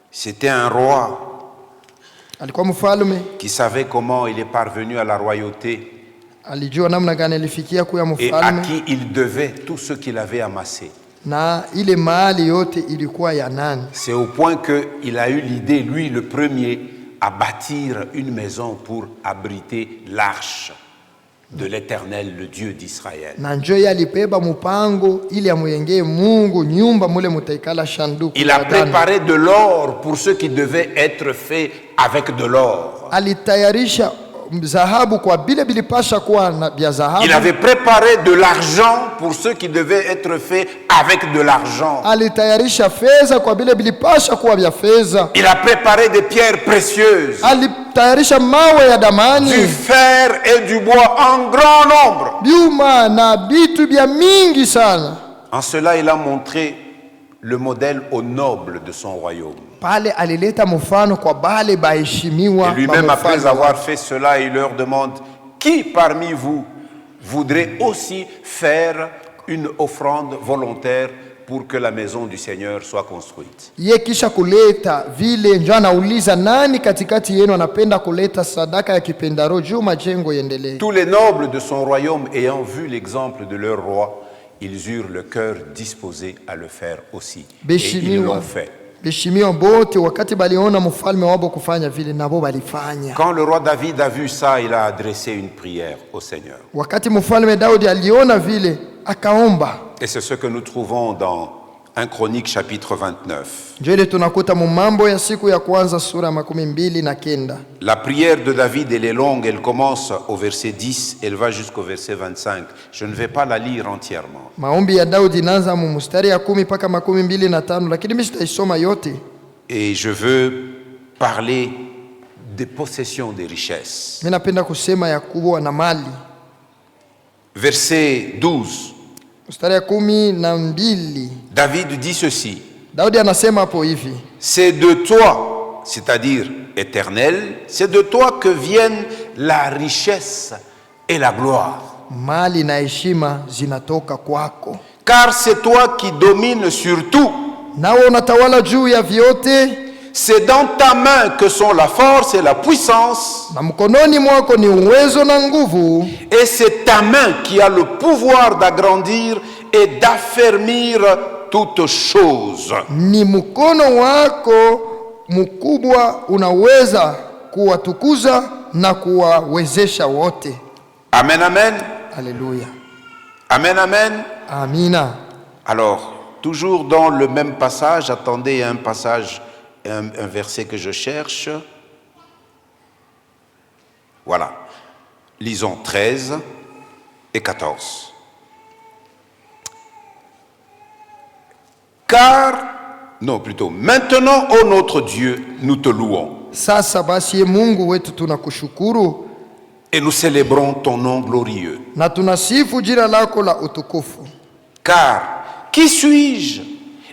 c'était un roi qui savait comment il est parvenu à la royauté et à qui il devait tout ce qu'il avait amassé. C'est au point qu'il a eu l'idée, lui le premier, à bâtir une maison pour abriter l'arche de l'Éternel, le Dieu d'Israël. Il a préparé de l'or pour ce qui devait être fait avec de l'or. zahabu kwa bile bilipasha kuwa na bya zahabu. Il avait préparé de l'argent pour ce qui devait être fait avec de l'argent. Alitayarisha fedha kwa bile bilipasha kuwa bya fedha. Il a préparé des pierres précieuses, Alitayarisha mawe ya damani, du fer et du bois en grand nombre. byuma na bitu bya mingi sana. En cela, il a montré le modèle aux nobles de son royaume. Pale alileta mfano kwa bale baheshimiwa. Et lui-même, après avoir fait cela, il leur demande: qui parmi vous voudrait aussi faire une offrande volontaire pour que la maison du Seigneur soit construite? Ye kisha kuleta vile njo anauliza nani katikati yenu anapenda kuleta sadaka ya kipendaro juu majengo yendelee. Tous les nobles de son royaume, ayant vu l'exemple de leur roi, ils eurent le cœur disposé à le faire aussi. Et ils l'ont fait. Beshimiwa bote wakati baliona mfalme wabo kufanya vile nabo balifanya. Quand le roi David a vu ça, il a adressé une prière au Seigneur. Wakati mfalme Daudi aliona vile akaomba. Et c'est ce que nous trouvons dans 1 Chronique chapitre 29. Ndio ile tunakuta mu Mambo ya siku ya kwanza sura 29. La prière de David, elle est longue, elle commence au verset 10, elle va jusqu'au verset 25. Je ne vais pas la lire entièrement. Maombi ya Daudi inaanza mu mstari ya 10 mpaka 25, lakini mimi sitaisoma yote. Et je veux parler des possessions, des richesses. Mimi napenda kusema ya kuwa na mali. Verset 12. Mstari ya 12. David dit ceci: Daudi anasema hapo hivi: c'est de toi, c'est-à-dire éternel, c'est de toi que viennent la richesse et la gloire. Mali na heshima zinatoka kwako. Car c'est toi qui domines sur tout. Nawe unatawala juu ya vyote. C'est dans ta main que sont la force et la puissance. Na mkononi mwako ni uwezo na nguvu. Et c'est ta main qui a le pouvoir d'agrandir et d'affermir toutes choses. Ni mkono wako mkubwa unaweza kuwatukuza na kuwawezesha wote. Amen, amen. Alléluia. Amen, amen. Amina. Alors, toujours dans le même passage, attendez un passage, un verset que je cherche. Voilà. Lisons 13 et 14. Maintenant, ô notre Dieu, nous te louons. Sasa basi Mungu wetu tunakushukuru. Et nous célébrons ton nom glorieux. Na tunasifu jina lako la utukufu. Car, qui suis-je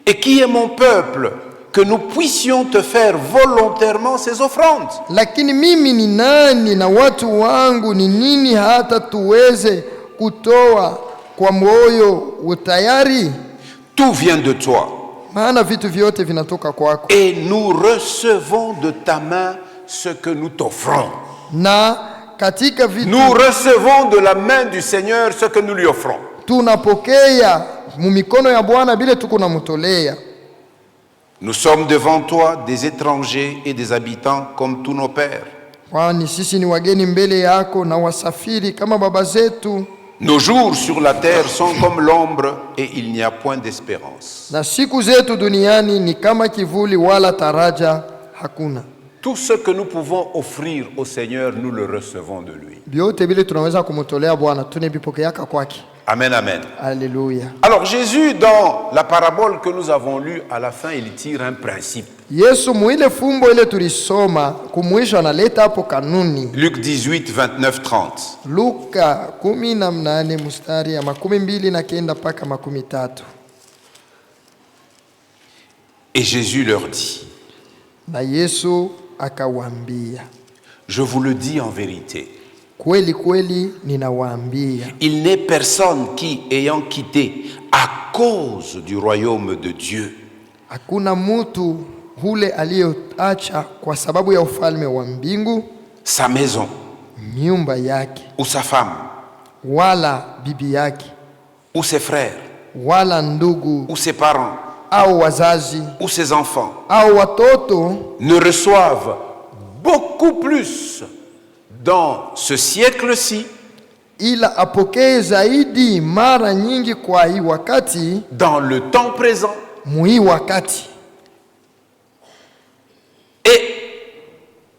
et qui est mon peuple que nous puissions te faire volontairement ces offrandes? Lakini mimi ni nani na watu wangu ni nini hata tuweze kutoa kwa moyo utayari? Tout vient de toi. Maana vitu vyote vinatoka kwako. Et nous recevons de ta main ce que nous t'offrons. Na katika vitu nous recevons de la main du Seigneur ce que nous lui offrons. Tunapokea mu mikono ya Bwana bile tuko namutolea. Nous sommes devant toi des étrangers et des habitants comme tous nos pères. Kwani sisi ni wageni mbele yako na wasafiri kama baba zetu. Nos jours sur la terre sont comme l'ombre et il n'y a point d'espérance. Na siku zetu duniani ni kama kivuli wala taraja hakuna. Tout ce que nous pouvons offrir au Seigneur, nous le recevons de lui. Biote bile tunaweza kumtolea Bwana tunebipokeaka kwake. Amen, amen. Alléluia. Alors Jésus, dans la parabole que nous avons lue, à la fin, il tire un principe. Yesu muile fumbo ile tulisoma kumwisho analeta hapo kanuni. Luc 18, 29, 30. Luka 18 mstari ya 29 mpaka 30. Et Jésus leur dit, na Yesu akawaambia, je vous le dis en vérité, kweli kweli ninawaambia, il n'est personne qui, ayant quitté à cause du royaume de Dieu, hakuna mtu hule aliyoacha kwa sababu ya ufalme wa mbingu, sa maison, nyumba yake, ou sa femme, wala bibi yake, ou ses frères, wala ndugu, ou ses parents, au wazazi, ou ses enfants, au watoto, ne reçoivent beaucoup plus dans ce siècle-ci, ila apokee zaidi mara nyingi kwa hii wakati, dans le temps présent, muhii wakati, et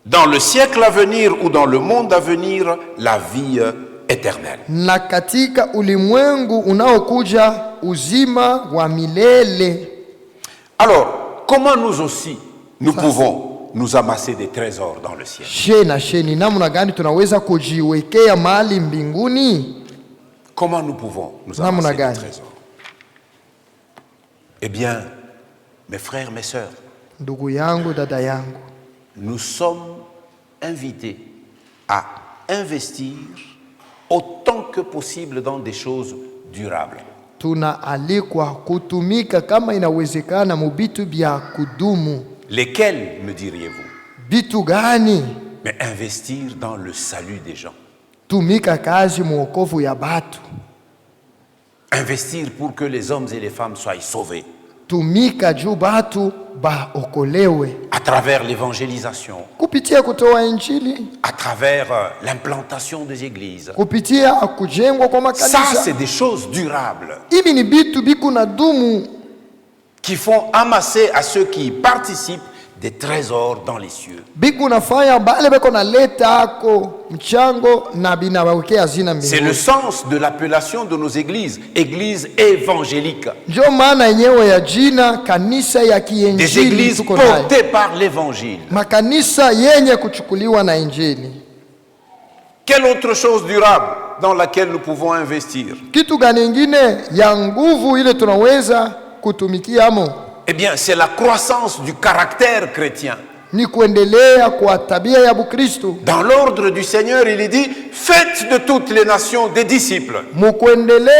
dans le siècle à venir ou dans le monde à venir, la vie éternelle. na katika ulimwengu unaokuja uzima wa milele. Alors, comment nous aussi, nous pouvons nous amasser des trésors dans le ciel? Ni namna gani tunaweza kujiwekea mali mbinguni? Comment nous pouvons nous amasser des trésors? Eh bien, mes frères, mes sœurs, ndugu yangu, dada yangu, nous sommes invités à investir autant que possible dans des choses durables. Tunaalikwa kutumika kama inawezekana mu bitu bya kudumu. Lesquels, me diriez-vous? Bitu gani? Mais investir dans le salut des gens. Tumika kazi muokovu ya batu. Investir pour que les hommes et les femmes soient sauvés. Tumika juu batu baokolewe. À travers l'évangélisation. Kupitia kutoa injili. À travers l'implantation des églises. Kupitia kujengwa kwa makanisa. Ça, c'est des choses durables. Hivi ni bitu biku na dumu. Qui font amasser à ceux qui y participent des trésors dans les cieux. C'est le sens de l'appellation de nos églises, églises évangéliques. Des églises portées par l'évangile. Quelle autre chose durable dans laquelle nous pouvons investir? Eh bien, c'est la croissance du caractère chrétien. Dans l'ordre du Seigneur, il est dit, faites de toutes les nations des disciples. Baptisez-les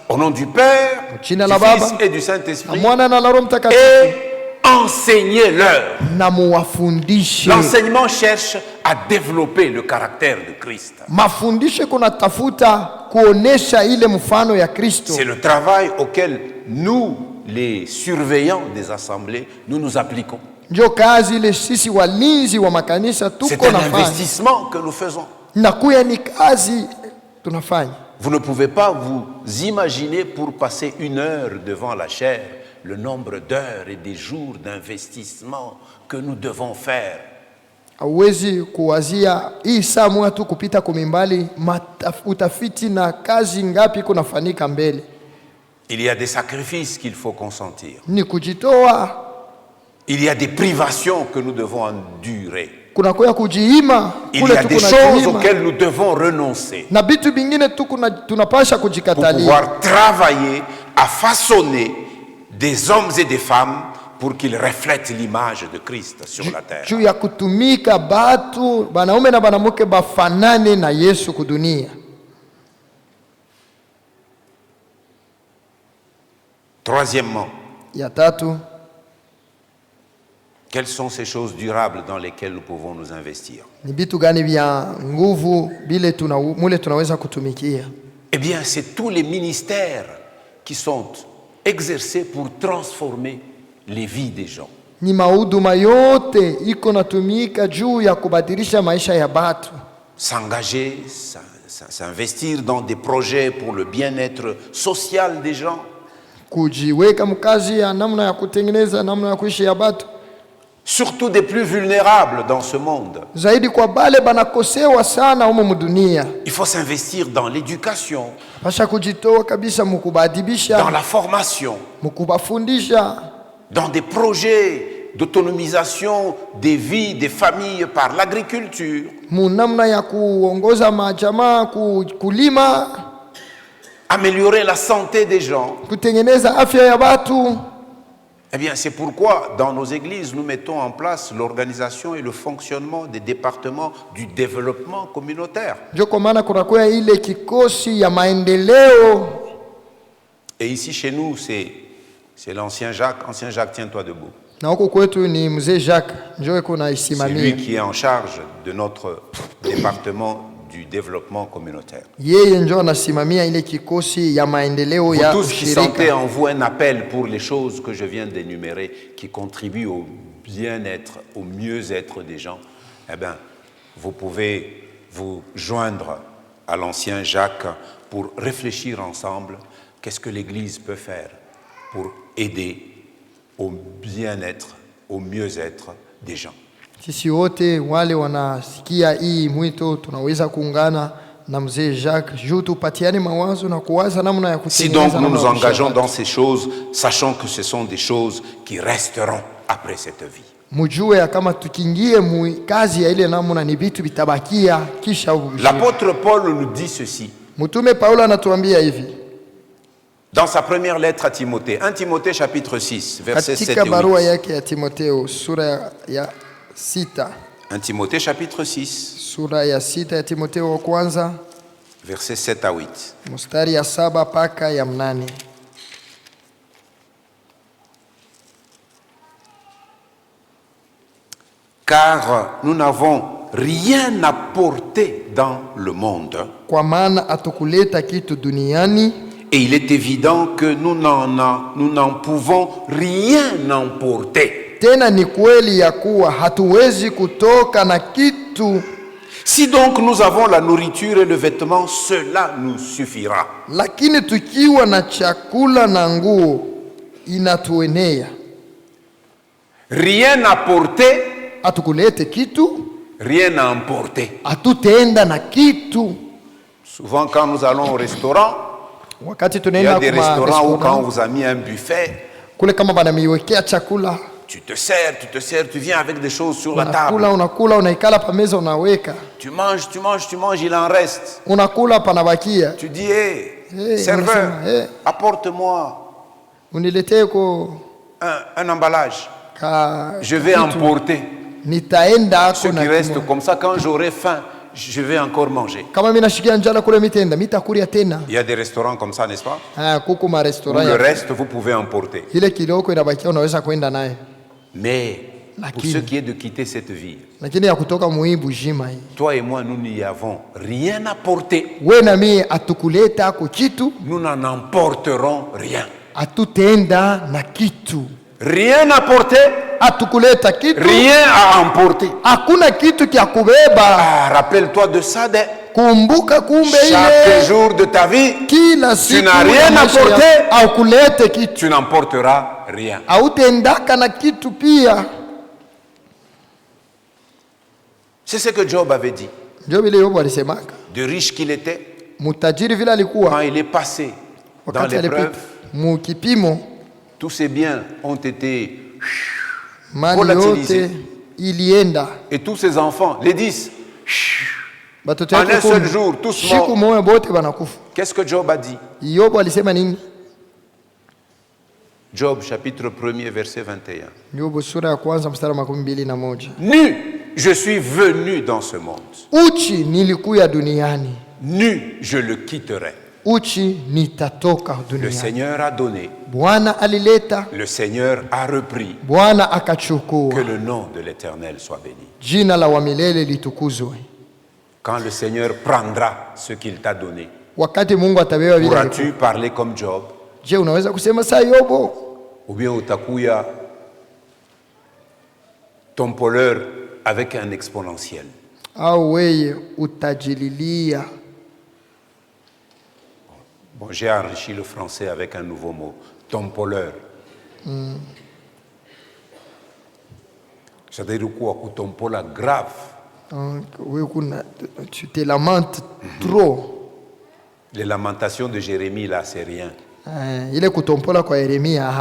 au nom du Père, du Fils et du Saint-Esprit, et enseignez-leur. L'enseignement cherche à développer le caractère de Christ. C'est le travail auquel nous, les surveillants des assemblées, nous nous appliquons. C'est un investissement que nous faisons. Vous ne pouvez pas vous imaginer, pour passer 1 heure devant la chair, le nombre d'heures et des jours d'investissement que nous devons faire. Hauwezi kuwazia hii saa moja tu kupita kumimbali, utafiti na kazi ngapi kunafanyika mbele. Il y a des sacrifices qu'il faut consentir. Ni kujitoa. Il y a des privations que nous devons endurer. Kuna kwa kujiima. Il y a des choses auxquelles nous devons renoncer. Na bitu bingine tu tunapasha kujikatalia. Pour pouvoir travailler à façonner des hommes et des femmes pour qu'ils reflètent l'image de Christ sur la terre. Juu ya kutumika batu banaume na banamuke bafanane na Yesu kudunia. Troisièmement, ya tatu, quelles sont ces choses durables dans lesquelles nous pouvons nous investir? Ni bitu gani vya nguvu bile mule tunaweza kutumikia? Eh bien, c'est tous les ministères qui sont exercés pour transformer les vies des gens. Ni mahuduma yote iko natumika juu ya kubadilisha maisha ya batu. S'engager, s'investir dans des projets pour le bien-être social des gens. Kujiweka mkazi ya namna ya kutengeneza namna ya kuishi ya batu. Surtout des plus vulnérables dans ce monde. Zaidi kwa bale banakosewa sana humu mudunia. Il faut s'investir dans l'éducation. Pasha kujitoa kabisa mukubadibisha. Dans la formation. Mukubafundisha. Dans des projets d'autonomisation des vies des familles par l'agriculture. Munamna ya kuongoza majamaa kulima. Améliorer la santé des gens. Kutengeneza afya ya batu. Eh bien, c'est pourquoi dans nos églises, nous mettons en place l'organisation et le fonctionnement des départements du développement communautaire. Et ici, chez nous, c'est l'ancien Jacques. Ancien Jacques, tiens-toi debout. C'est lui qui est en charge de notre département du développement communautaire. Vous tous qui sentez en vous un appel pour les choses que je viens d'énumérer, qui contribuent au bien-être, au mieux-être des gens, eh bien, vous pouvez vous joindre à l'ancien Jacques pour réfléchir ensemble qu'est-ce que l'Église peut faire pour aider au bien-être, au mieux-être des gens. Sisi wote wale wanasikia hii mwito tunaweza kuungana na mzee Jacques juu tupatiane mawazo na kuwaza namna ya Si donc kutengeneza nous nous namna ya engageons kushiriki. dans ces choses, sachant que ce sont des choses qui resteront après cette vie. Mujue ya kama tukiingie kazi ya ile namna ni vitu vitabakia kisha uzima. L'apôtre Paul nous dit ceci Mtume Paulo anatuambia hivi dans sa première lettre à Timothée, 1 Timothée chapitre 6, versets 7 katika et barua 8. yake ya Timotheo sura ya 6, 1 Timothée chapitre 6, sura ya 6 ya Timotheo wa kwanza versets 7 à 8. mstari ya 7 mpaka ya 8. Car nous n'avons rien à porter dans le monde. Kwa maana atukuleta kitu duniani, Et il est évident que nous n'en pouvons rien emporter. tena ni kweli ya kuwa hatuwezi kutoka na kitu. Si donc nous avons la nourriture et le vêtement, cela nous suffira. Lakini tukiwa na chakula na nguo inatuenea. Rien à porter, Atukulete kitu, rien à emporter. atutenda na kitu. Souvent quand nous allons au restaurant, Wakati il y tunaenda a des kwa restaurants où quand on restaurant, vous a mis un buffet, kule kama banamiwekea chakula, tu te sers, tu viens avec des choses sur la table. unakula, unaikala pa meza unaweka. Tu manges, il en reste. Unakula panabakia. Tu dis, hé, Hey, serveur, unasema, hey, apporte-moi uniletee ko un emballage. ka Je vais kitu. emporter. Nitaenda Ce ako qui na reste kimoja. comme ça, quand j'aurai faim, je vais encore manger. Kama mimi nashikia njala kule mitenda, mitakuria tena. Il y a des restaurants comme ça, n'est-ce pas? Kuku ma Où restaurant le ya reste, vous pouvez emporter. ile kiloko inabakia unaweza kwenda naye. Mais pour Lakini. ce qui est de quitter cette vie, Lakini ya kutoka muibu jima hii. toi et moi, nous n'y avons rien à porter. We na mimi atukuleta ako kitu, Nous n'en emporterons rien. atutenda na kitu. Rien à porter, Atukuleta kitu, rien à emporter. hakuna kitu kya kubeba. Ah, rappelle-toi de ça, Kumbuka kumbe chaque ile jour de ta vie, kila siku n'as rien ya à maisha yako, porter. au kulete kitu, tu n'emporteras rien. autendaka na kitu pia. C'est ce que Job avait dit. Ndio vile Yobu alisemaka. De riche qu'il était, Mutajiri vile quand alikuwa il est passé dans wakati alipita l'épreuve, mu kipimo, tous ses biens ont été... mali Volatilisé. yote ilienda, Et tous ses enfants, les 10. batoto En yake un seul 10, jour, tous siku morts. moja bote banakufa. Qu'est-ce que Job a dit? Yobu alisema nini? Job chapitre 1er verset 21. Yobu sura ya kwanza mstari wa 21. Nu, je suis venu dans ce monde. Uchi nilikuya duniani, Nu, je le quitterai. uchi nitatoka Le duniani. Seigneur a donné, Bwana alileta, le Seigneur a repris. Bwana Que akachukua. le nom de l'Éternel soit béni. Jina la wa milele litukuzwe. Quand le Seigneur prendra ce qu'il t'a donné, Wakati Mungu atabeba vile alikuwa. pourras-tu parler comme Job? Je, unaweza kusema saa Yobu? Ou bien utakuya ton poleur avec un exponentiel? Au weye utajililia? Bon, j'ai enrichi le français avec un nouveau mot. Ton poleur. C'est-à-dire quoi? Ton pola grave. Wewe kuna tu te lamentes trop. Les lamentations de Jérémie, là, c'est rien. Ile kutompola kwa Yeremia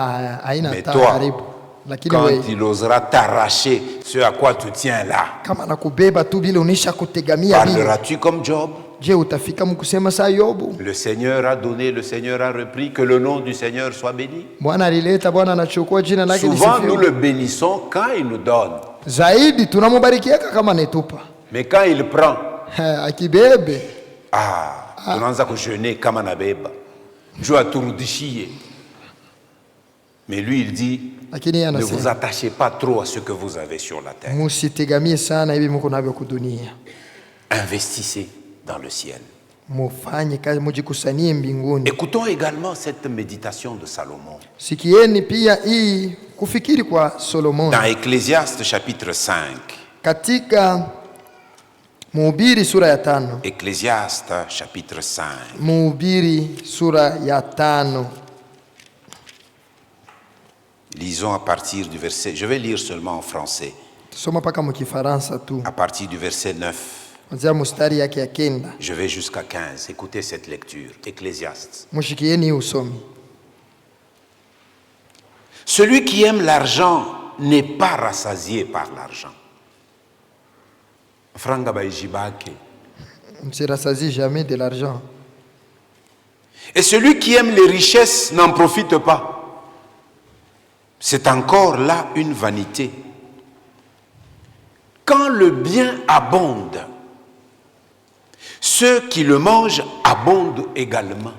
haina Mais taaribu. toi, Lakini quand wewe il osera t'arracher ce à quoi tu tiens là, kama nakubeba tu bila unisha kutegamia bila. parleras-tu comme Job? Je, utafika mkusema saa Yobu? Le Seigneur a donné, le Seigneur a repris, que le nom du Seigneur soit béni. Bwana alileta, Bwana anachukua, jina lake Souvent, nous lisifiwe. le bénissons quand il nous donne. Zaidi tunamubarikiaka kama netupa. Mais quand il prend, Akibebe tunaanza kujeûner kama nabeba. Dieu aturudishie. Mais lui, il dit, lakini yeye ne vous anasema attachez pas trop à ce que vous avez sur la terre. musitegamie sana hivi mko navyo kudunia. Investissez dans le ciel. Mufanye kazi, mujikusanie mbinguni. Écoutons également cette méditation de Salomon. Sikieni pia hii kufikiri kwa Solomon Dans Ecclésiaste chapitre 5. katika Mhubiri sura ya 5. Ecclésiaste chapitre 5. Mhubiri sura ya 5. Lisons à partir du verset, je vais lire seulement en français, Tusoma mpaka mukifaransa tu. à partir du verset 9. Kuanzia mustari yake ya 9. Je vais jusqu'à 15. Écoutez cette lecture. Ecclésiaste. Mushikieni usomi. Celui qui aime l'argent n'est pas rassasié par l'argent. Franga baijibake. On ne se rassasie jamais de l'argent. Et celui qui aime les richesses n'en profite pas. C'est encore là une vanité. Quand le bien abonde, ceux qui le mangent abondent également.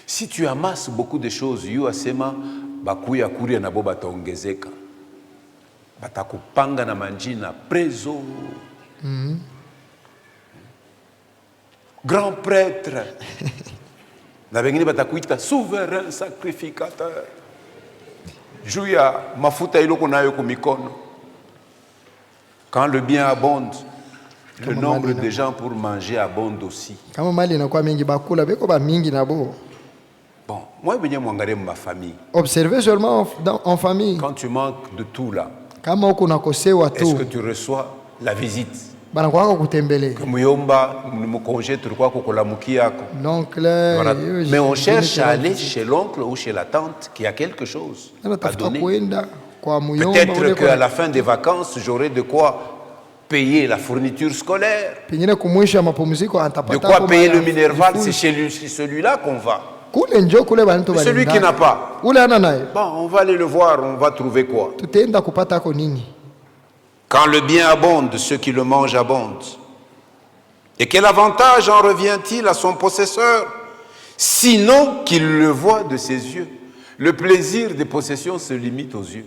Si tu amasses beaucoup de choses, yu asema bakuya kuria na bo bataongezeka. Batakupanga na manjina prezo. Grand prêtre. Na bengine batakuita souverain sacrificateur. Juya mafuta iloko nayo kumikono. Quand le bien abonde, le nombre de gens pour manger abonde aussi. Kama mali inakuwa mingi bakula beko ba mingi nabo. Bon, moi je viens m'engager ma famille. Observez seulement en famille. Quand tu manques de tout là, Kama uko nakosewa tu. est-ce que tu reçois la visite? Banakuwa kutembelea. Muyomba, mu congé tulikuwa kukulamukia yako. L'oncle. Voilà. Mais on cherche à aller chez l'oncle ou chez la tante qui a quelque chose à donner. Peut-être qu'à la fin des vacances, j'aurai de quoi payer la fourniture scolaire. De quoi payer le Minerval, c'est chez celui-là qu'on va. Mais celui qui n'a pas, bon, on va aller le voir, on va trouver quoi? Quand le bien abonde, ceux qui le mangent abondent. Et quel avantage en revient-il à son possesseur, sinon qu'il le voit de ses yeux? Le plaisir des possessions se limite aux yeux.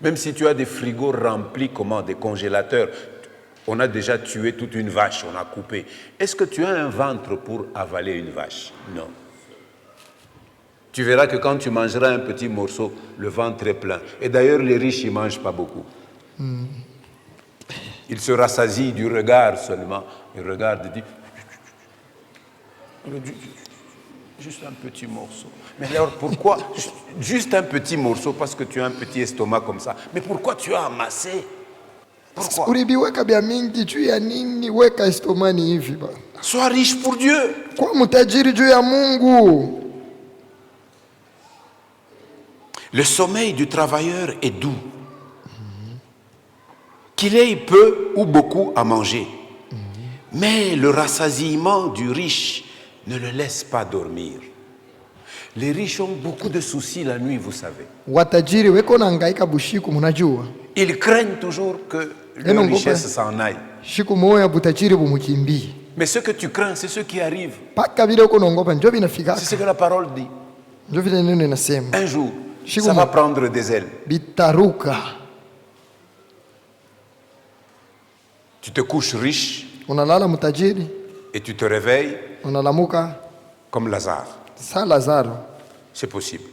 Même si tu as des frigos remplis, comment, des congélateurs, on a déjà tué toute une vache, on a coupé. Est-ce que tu as un ventre pour avaler une vache? Non. Tu verras que quand tu mangeras un petit morceau, le ventre est plein. Et d'ailleurs, les riches, ils ne mangent pas beaucoup. Ils se rassasient du regard seulement. Ils regardent et disent, juste un petit morceau. Mais alors pourquoi juste un petit morceau? Parce que tu as un petit estomac comme ça. Mais pourquoi tu as amassé? Pourquoi? Sois riche pour Dieu. Le sommeil du travailleur est doux. Qu'il ait peu ou beaucoup à manger. Mais le rassasiement du riche ne le laisse pas dormir. Les riches ont beaucoup de soucis la nuit, vous savez. Ils craignent toujours que leur richesse s'en aille. Mais ce que tu crains, c'est ce qui arrive. C'est ce que la parole dit. Un jour, ça va prendre des ailes. Tu te couches riche et tu te réveilles comme Lazare. C'est possible.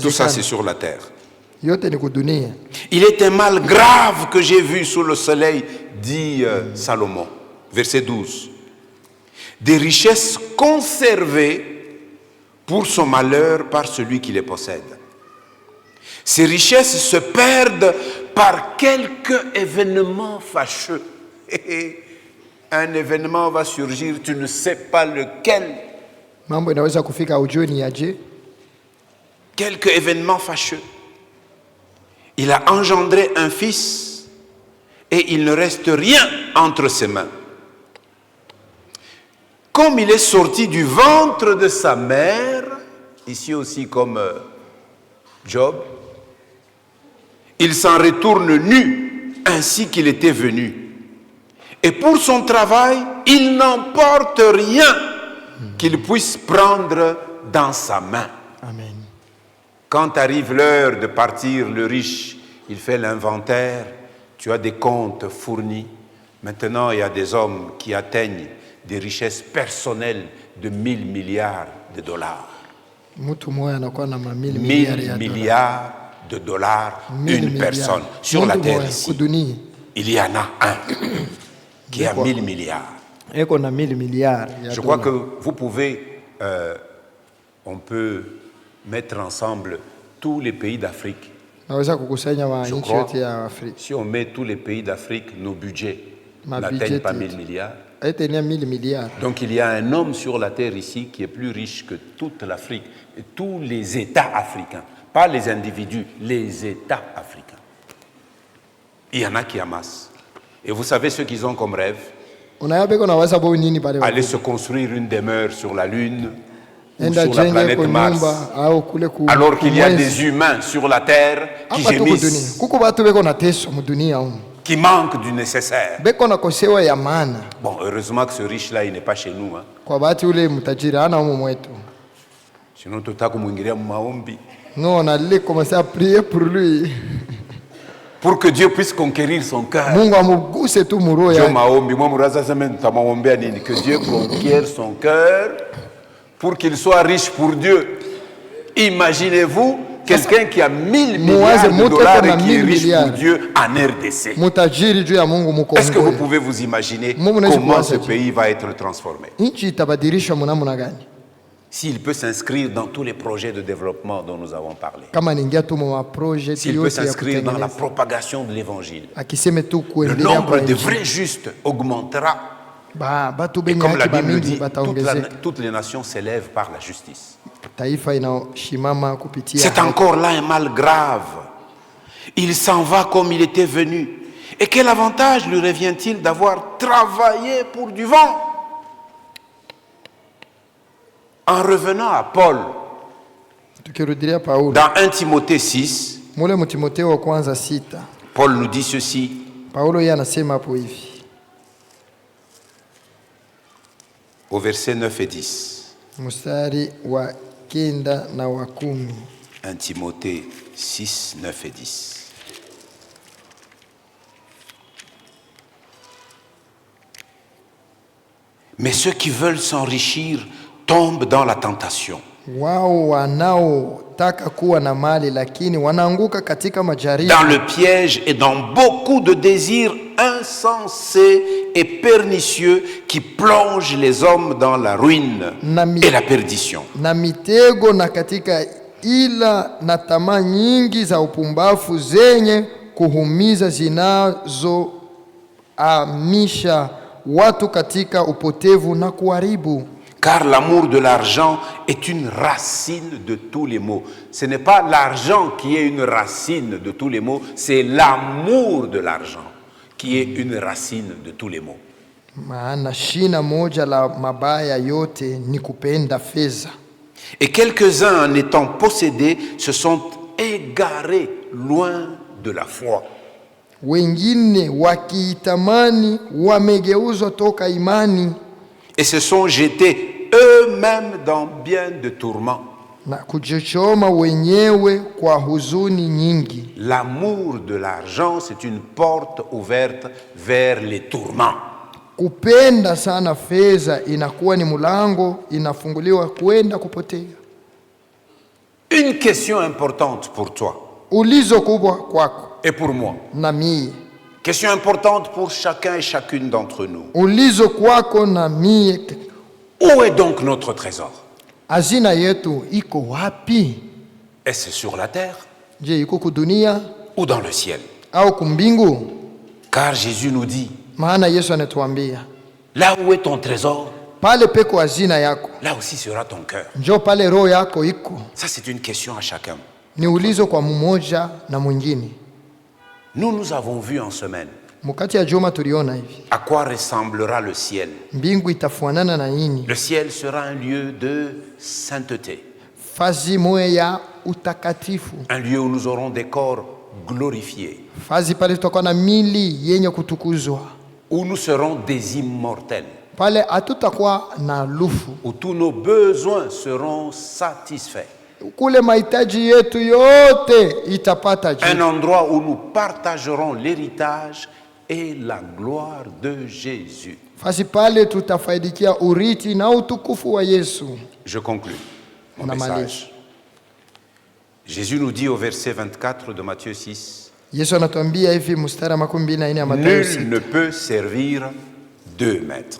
Tout ça, c'est sur la terre. Il est un mal grave que j'ai vu sous le soleil, dit Salomon. Verset 12. Des richesses conservées pour son malheur par celui qui les possède. Ces richesses se perdent par quelque événement fâcheux. Un événement va surgir, tu ne sais pas lequel. Quelque événement fâcheux. Il a engendré un fils et il ne reste rien entre ses mains. Comme il est sorti du ventre de sa mère, ici aussi comme Job, il s'en retourne nu ainsi qu'il était venu. Et pour son travail, il n'emporte rien qu'il puisse prendre dans sa main. Amen. Quand arrive l'heure de partir, le riche, il fait l'inventaire. Tu as des comptes fournis. Maintenant, il y a des hommes qui atteignent des richesses personnelles de 1000 milliards de dollars. 1000 milliards de dollars, une personne. Sur la terre ici, il y en a un qui a 1000 milliards. Je crois que vous pouvez, on peut mettre ensemble tous les pays d'Afrique. Naweza kukusanya Je wananchi crois, yote ya Afrika. si on met tous les pays d'Afrique, nos budgets Ma n'atteignent budget pas est- 1000 milliards. Haitenia 1000 milliards. Donc il y a un homme sur la terre ici qui est plus riche que toute l'Afrique et tous les États africains. Pas les individus, les États africains. Il y en a qui amassent. Et vous savez ce qu'ils ont comme rêve? Unayabeko naweza bo nini pale? Aller se construire une demeure sur la Lune ou Enda sur la jenge planète kwa Mars. nyumba au kule ku. Alors qu'il y a kumwezi. des humains sur la terre qui Hapa tuko dunia. gémissent, Kuko batu beko na teso mu dunia humu. qui manquent du nécessaire. Beko na kosewa ya maana. Bon, heureusement que ce riche-là, il n'est pas chez nous. Hein. Kwa bahati ule mtajiri hana humu mwetu. Sinon, tutaka kumwingilia maombi. Non, on allait commencer à prier pour lui. Pour que Dieu puisse conquérir son cœur. Mungu amuguse tu muroho Dieu yake. maombi, moi muraza semaine tamaombea nini? Que Dieu conquiert son cœur pour qu'il soit riche pour Dieu. Imaginez-vous quelqu'un qui a 1000 milliards de dollars et qui est riche pour Dieu en RDC. Mutajiri juu ya Mungu muko. Est-ce que vous pouvez vous imaginer comment ce pays va être transformé? Nchi itabadilishwa mnamna gani? S'il peut s'inscrire dans tous les projets de développement dont nous avons parlé. Kama ningia tu mwa project S'il peut yote ya s'inscrire dans la kutengeneza. propagation de l'évangile. Akiseme tu Le kuendelea nombre kwa de nchi. vrais justes augmentera. Batu Et benye comme la haki ba Bible mingi dit, bataongezeka. toutes les nations s'élèvent par la justice. Taifa inashimama kupitia. C'est encore là un mal grave. Il s'en va comme il était venu. Et quel avantage lui revient-il d'avoir travaillé pour du vent? En revenant à Paul, Tukirudilia Paulo. dans 1 Timothée 6, Mule mu Timotheo wa kwanza 6. Paul nous dit ceci. Paulo yeye anasema hapo hivi. Au verset 9 et 10. Mstari wa 9 na wa 10. 1 Timothée 6, 9 et 10. Mais ceux qui veulent s'enrichir tombent dans la tentation. Wao wanaotaka kuwa na mali lakini wanaanguka katika majaribu. Dans le piège et dans beaucoup de désirs insensés et pernicieux qui plongent les hommes dans la ruine et la perdition. Na mitego na katika ila na tamaa nyingi za upumbavu zenye kuhumiza zinazoamisha watu katika upotevu na kuharibu. Car l'amour de l'argent est une racine de tous les maux. Ce n'est pas l'argent qui est une racine de tous les maux, c'est l'amour de l'argent qui est une racine de tous les maux. Maana shina moja la mabaya yote ni kupenda fedha. Et quelques-uns, en étant possédés, se sont égarés loin de la foi. Wengine wakiitamani wamegeuzwa toka imani Et se sont jetés eux-mêmes dans bien de tourments. na kujichoma wenyewe kwa huzuni nyingi. L'amour de l'argent, c'est une porte ouverte vers les tourments. Kupenda sana fedha inakuwa ni mlango inafunguliwa kwenda kupotea. Une question importante pour toi Ulizo kubwa kwako et pour moi. na mie. Question importante pour chacun et chacune d'entre nous. Ulizo kwako na mie. Où est donc notre trésor? Hazina yetu iko wapi? Est-ce sur la terre Je, iko kudunia ou dans le ciel? au kumbingu? Car Jésus nous dit, Maana Yesu anatuambia là où est ton trésor, pale peko hazina yako, là aussi sera ton cœur. njo pale roho yako iko. Ça, c'est une question à chacun. Ni ulizo kwa mmoja na mwingine. Nous avons vu en semaine Mukati ya juma tuliona hivi à quoi ressemblera le ciel. mbingu itafuanana na nini? Le ciel sera un lieu de sainteté, Fazi moya ya utakatifu, un lieu où nous aurons des corps glorifiés, fazi pale tutakuwa na mili yenye kutukuzwa, où nous serons des immortels, pale hatutakuwa na lufu, où tous nos besoins seront satisfaits. kule mahitaji yetu yote itapata Un jibu. endroit où nous partagerons l'héritage et la gloire de Jésus. Fazi pale tutafaidikia urithi na utukufu wa Yesu. Je conclus mon On a message. Jésus nous dit au verset 24 de Matthieu 6, Yesu anatuambia hivi mstari 24 ya Mathayo nul 6. ne peut servir deux maîtres.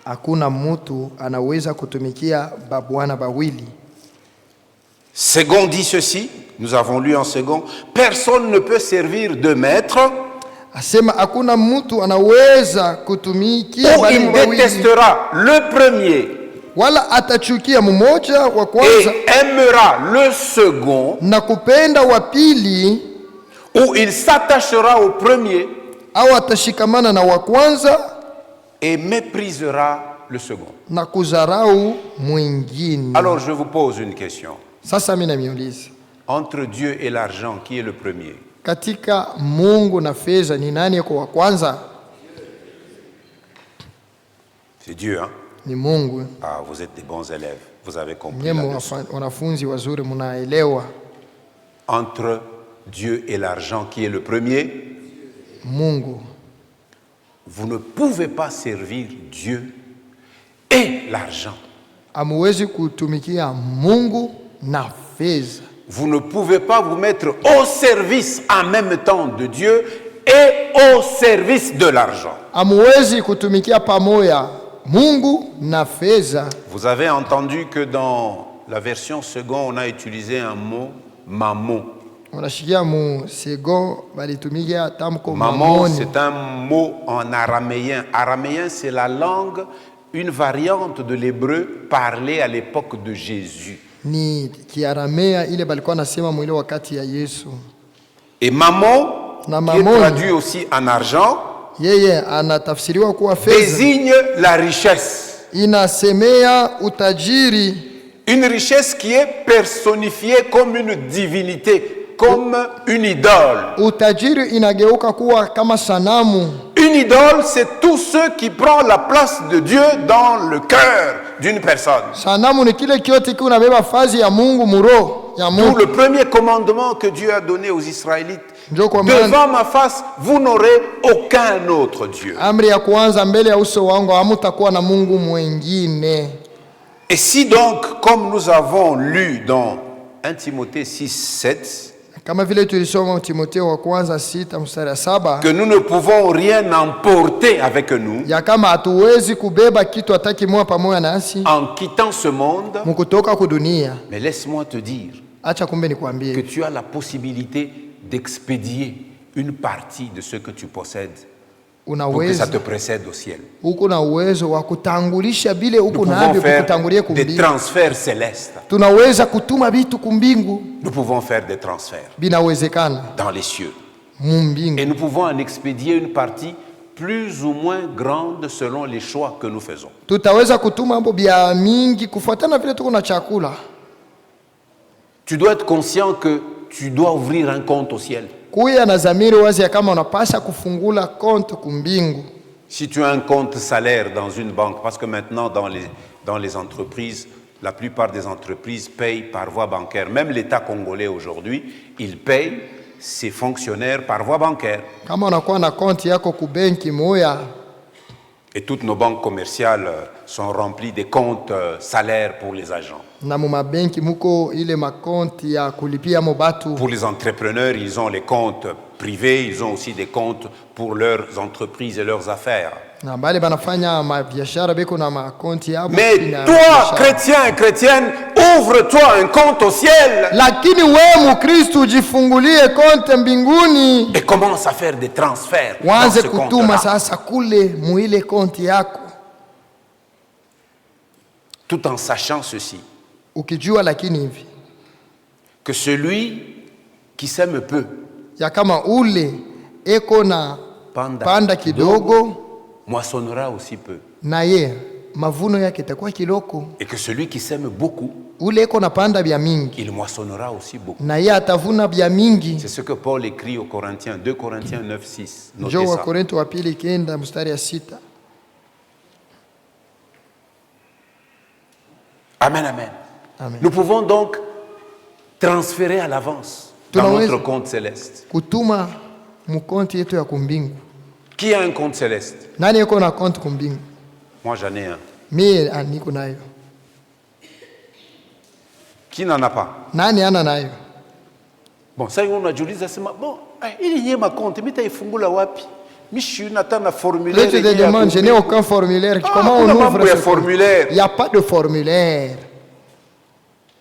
Hakuna mtu anaweza kutumikia babwana bawili. Second dit ceci, Nous avons lu en second, personne ne peut servir de maître Asema hakuna mtu anaweza kutumikia où walimu il wawili, détestera le premier wala atachukia mmoja wa kwanza et aimera le second, na kupenda wa pili, ou il s'attachera au premier au atashikamana na wa kwanza et méprisera le second. na kudharau mwingine. Alors je vous pose une question. Sasa mimi namiuliza, Entre Dieu et l'argent, qui est le premier? katika Mungu na fedha ni nani yuko wa kwanza? C'est Dieu, hein? Ni Mungu. Ah, vous êtes des bons élèves. Vous avez compris Nyinyi la leçon. wanafunzi wazuri, mnaelewa. Entre Dieu et l'argent, qui est le premier? Mungu. Vous ne pouvez pas servir Dieu et l'argent. Hamuwezi kutumikia Mungu na fedha. Vous ne pouvez pas vous mettre au service en même temps de Dieu et au service de l'argent. Hamuwezi kutumikia pamoja Mungu na fedha. Vous avez entendu que dans la version seconde, on a utilisé un mot mammon. Unashikia mu sego balitumikia tamko Mammon, mamoni. c'est un mot en araméen. Araméen, c'est la langue, une variante de l'hébreu parlée à l'époque de Jésus. Ni Kiaramea ile balikuwa nasema mwile wakati ya Yesu. Et mammon, Na qui est mammon, traduit aussi en argent, yeye anatafsiriwa kuwa fedha. désigne la richesse. Inasemea utajiri, Une richesse qui est personnifiée comme une divinité, comme une idole. utajiri inageuka kuwa kama sanamu. Une idole, c'est tout ce qui prend la place de Dieu dans le cœur d'une personne. Sanamu ni kile kiote kile unabeba fazi ya Mungu muro ya D'où Mungu. le premier commandement que Dieu a donné aux Israélites. Ndio kwa maana Devant ma face, vous n'aurez aucun autre Dieu. amri ya kwanza, mbele ya uso wangu hamtakuwa na Mungu mwingine. Et si donc, comme nous avons lu dans 1 Timothée 6, 7, Kama vile tulisoma Timotheo wa kwanza 6 mstari 7, que nous ne pouvons rien emporter avec nous ya kama hatuwezi kubeba kitu hata kimoja pamoja nasi en quittant ce monde, mkutoka kudunia. mais laisse-moi te dire Acha kumbe que nikwambie, tu as la possibilité d'expédier une partie de ce que tu possèdes pour que ça unaweza te précède au ciel. huko na uwezo wa kutangulisha bile Nous huko pouvons navyo faire kukutangulia des kumbingu. transferts célestes. Tunaweza kutuma vitu kumbingu, Nous pouvons faire des transferts binawezekana dans les cieux. mumbingu. Et nous pouvons en expédier une partie plus ou moins grande selon les choix que nous faisons. Tutaweza kutuma mambo bia mingi kufuatana vile tuko na chakula. Tu dois être conscient que tu dois ouvrir un compte au ciel. Kuya na zamiri wazi ya kama unapasha kufungula konto kumbingu. Si tu as un compte salaire dans une banque, parce que maintenant dans les entreprises, la plupart des entreprises payent par voie bancaire. Même l'État congolais aujourd'hui, il paye ses fonctionnaires par voie bancaire. Kama unakuwa na konti yako kubenki moya, Et toutes nos banques commerciales sont remplies des comptes salaires pour les agents. na mumabenki muko ile makonti ya kulipia mo batu. Pour les entrepreneurs, ils ont les comptes privés, ils ont aussi des comptes pour leurs entreprises et leurs affaires. Na bale banafanya mabiashara beko na makonti yabo. Mais na toi, biashara. chrétien et chrétienne, ouvre-toi un compte au ciel Lakini wewe Mkristo ujifungulie konti mbinguni. et commence à faire des transferts dans Wanze ce kutuma compte-là. sasa kule muile konti yako. Tout en sachant ceci, Ukijua lakini hivi, que celui qui sème peu, ya kama ule eko na panda kidogo, moissonnera aussi peu. na ye mavuno yake itakuwa kiloko. Et que celui qui sème beaucoup, Ule eko na panda bya mingi, il moissonnera aussi beaucoup. na ye atavuna bya mingi. C'est ce que Paul écrit aux Corinthiens, 2 Corinthiens 9, 6. Notez Njoo wa ça. Korinto wa pili 9 mstari ya 6. Amen, amen. Amen. Nous pouvons donc transférer à l'avance dans Tunaweza notre compte céleste. kutuma mukonti yetu ya kumbingu. Qui a un compte céleste? Nani eko na konti kumbingu? Moi, j'en ai un. Mimi niko nayo. Qui n'en a pas? Nani ana nayo? Bon, ça, on a dit, bon, il y a ma compte, mais tu as fait wapi? Mais je suis un formulaire. Là, tu te demandes, je n'ai aucun formulaire. Comment on ouvre ce formulaire? Il n'y a pas de formulaire.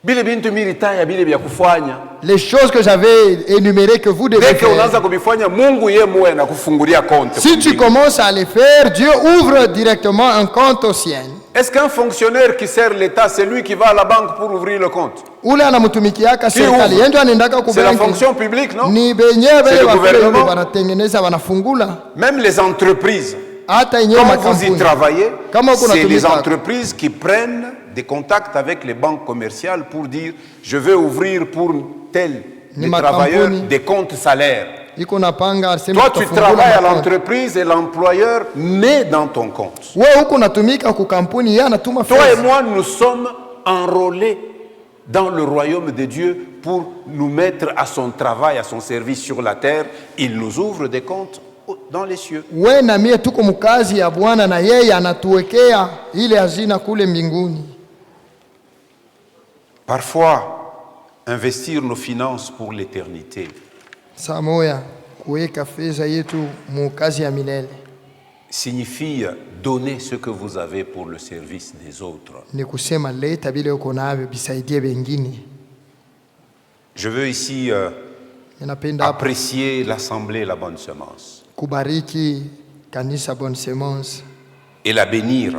Bile bintu militaya bile bya kufanya. Les choses que j'avais énumérées que vous devez Dès que faire. unaanza kubifanya Mungu yeye mwe na kufungulia compte. Si tu commences à les faire, Dieu ouvre directement un compte au ciel. Est-ce qu'un fonctionnaire qui sert l'État, c'est lui qui va à la banque pour ouvrir le compte? Ule anamtumikiaka serikali, yeye ndio anaendaka C'est la kubenki. fonction publique, non? Ni benyewe C'est le wale gouvernement. wanatengeneza wanafungula. Même les entreprises. Hata yenyewe Quand vous y makampuni. travaillez, Kama uko c'est les unatumika. entreprises qui prennent des contacts avec les banques commerciales pour dire je veux ouvrir pour tel Ni des travailleurs makampuni. des comptes salaires. Iko napanga aseme Toi, tu tutafungula travailles à makonto. l'entreprise et l'employeur met dans ton compte. Wewe huko unatumika ku kampuni, yeye anatuma Toi et fedha. moi, nous sommes enrôlés dans le royaume de Dieu pour nous mettre à son travail, à son service sur la terre. Il nous ouvre des comptes dans les cieux. Wewe na mie tuko mkazi ya Bwana na yeye anatuwekea ile hazina kule mbinguni. Parfois, investir nos finances pour l'éternité Saa moya kuweka fedha yetu mu kazi ya milele signifie donner ce que vous avez pour le service des autres. ni kusema leta vile uko navyo bisaidie wengine. Je veux ici Ninapenda hapa apprécier l'assemblée La Bonne Semence kubariki kanisa Bonne Semence et la bénir,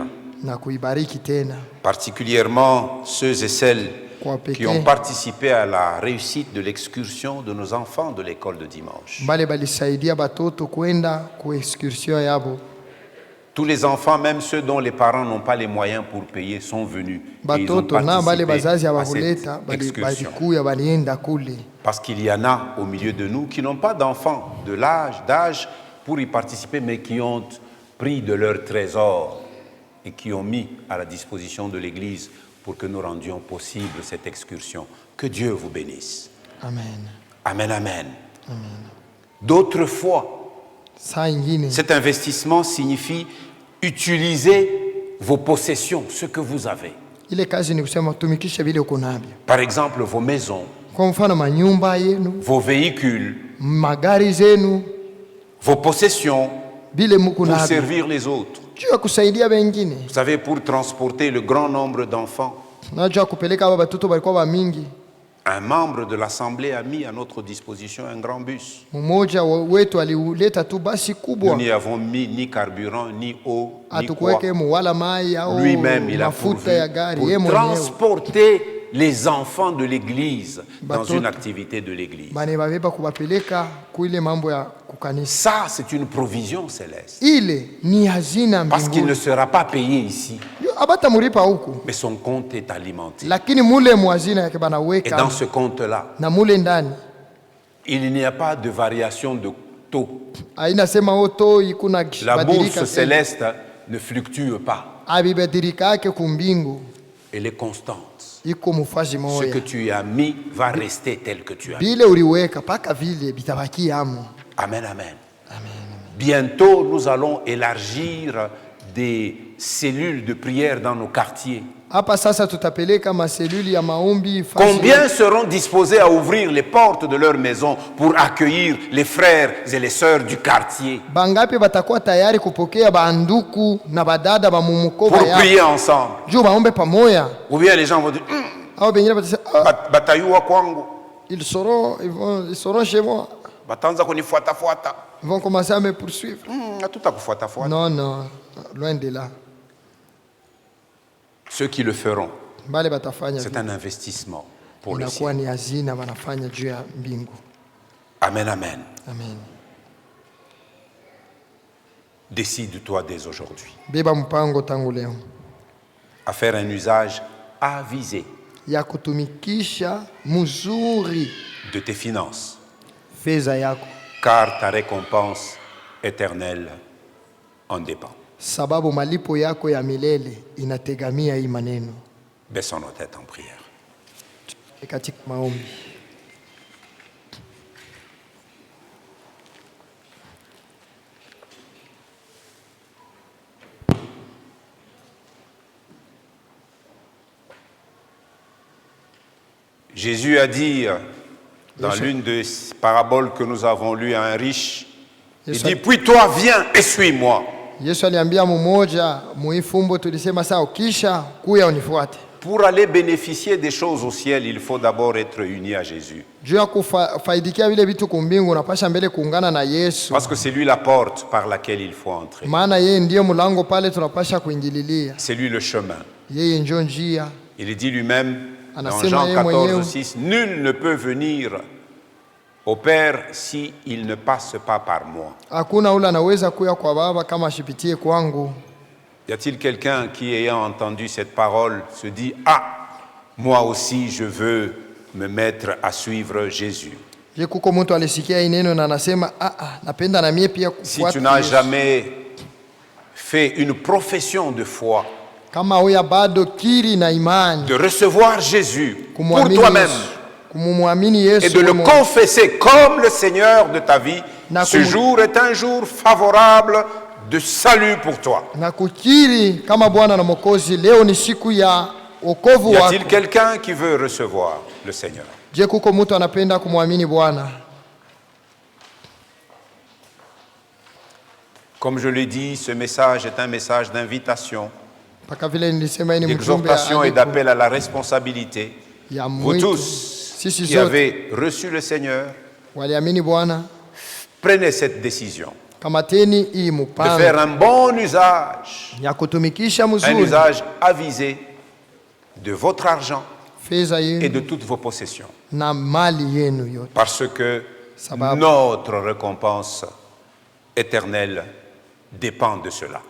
na kuibariki tena particulièrement ceux et celles kwa qui ont pekee participé à la réussite de l'excursion de nos enfants de l'école de dimanche. bale balisaidia batoto kwenda ku excursion yabo. Tous les enfants, même ceux dont les parents n'ont pas les moyens pour payer, sont venus et ils ont Batoto na bale bazazi participé à abakuleta cette excursion. balikuya balienda kule. Parce qu'il y en a au milieu de nous qui n'ont pas d'enfants de d'âge pour y participer, mais qui ont pris de leur trésor et qui ont mis à la disposition de l'Église pour que nous rendions possible cette excursion. Que Dieu vous bénisse. Amen. Amen, amen. D'autres fois, Saa ingine cet investissement signifie utiliser vos possessions, ce que vous avez. ile kazi ni kusema tumikishe vile uko navyo. Par exemple, vos maisons, Kwa mfano manyumba yenu, vos véhicules, magari zenu, vos possessions vile muko pour navyo servir les autres. juu ya kusaidia wengine. Vous savez, pour transporter le grand nombre d'enfants, Najua kupeleka aba batoto balikuwa ba mingi. un membre de l'Assemblée a mis à notre disposition un grand bus. Mmoja wetu aliuleta tu basi Nous kubwa, n'y avons mis ni carburant, ni eau, ni quoi. atukuweke mu wala mai au Lui-même, il a mafuta ya pourvu gari, pour yeye mwenyewe. transporter les enfants de l'Église dans Batoto. une activité de l'Église. Bane babeba kubapeleka kuile mambo ya kukanisa. Ça, c'est une provision céleste. Ile ni hazina Parce qu'il ne mbinguni. sera pas payé ici, Abata muripa huku, mais son compte est alimenté. lakini mule mwazina yake Et banaweka dans ce compte-là, na mule ndani il n'y a pas de variation de taux. aina sema oto ikuna La badilika bourse céleste ne fluctue pas. abibadilika yake kumbingu Elle est constante. iko mufazi Ce moya. que tu as mis va rester tel que tu as mis. Bile uliweka paka vile bitabaki amo. Amen, amen. Bientôt, nous allons élargir des cellules de prière dans nos quartiers. Hapa sasa tutapeleka maseluli ya maombi fasi. Combien seront disposés à ouvrir les portes de leur maison pour accueillir les frères et les sœurs du quartier, Bangapi batakuwa tayari kupokea banduku na badada ba mumukoba pour ya prier ensemble? juu baombe pamoya. Ou bien les gens vont dire, Au bengine batasema batayua kwangu, ils seront chez moi. batanza kunifuatafuata. Ils vont commencer à me poursuivre. Hatutakufuatafuata. Non, non, loin de là. Ceux qui le feront, Bale batafanya c'est vile. un investissement pour le Inakuwa ciel. ni hazina wanafanya juu ya mbingu. Amen, amen. Amen. Décide-toi dès aujourd'hui Beba mpango tangu leo à faire un usage avisé ya kutumikisha mzuri de tes finances, fedha yako, car ta récompense éternelle en dépend. sababu malipo yako ya milele inategamia hii maneno. Baissons nos têtes en prière. Katika maombi, Jésus a dit dans l'une des paraboles que nous avons lues à un riche, il dit, puis toi viens et suis-moi. Yesu aliambia mmoja muifumbo, tulisema saa ukisha kuya unifuate. pour aller bénéficier des choses au ciel, il faut d'abord être uni à Jésus. Parce que c'est lui la porte par laquelle il faut entrer. C'est lui le chemin. Il dit lui-même dans Jean 14:6, nul ne peut venir au Père s'il ne passe pas par moi. Y a-t-il quelqu'un qui, ayant entendu cette parole, se dit « Ah, moi aussi je veux me mettre à suivre Jésus ». Si tu n'as jamais fait une profession de foi, de recevoir Jésus pour toi-même et de le confesser comme le Seigneur de ta vie, ce jour est un jour favorable de salut pour toi. Y a-t-il quelqu'un qui veut recevoir le Seigneur? Comme je l'ai dit, ce message est un message d'invitation, d'exhortation et d'appel à la responsabilité. Vous tous qui avez reçu le Seigneur, prenez cette décision de faire un bon usage, un usage avisé de votre argent et de toutes vos possessions, parce que notre récompense éternelle dépend de cela.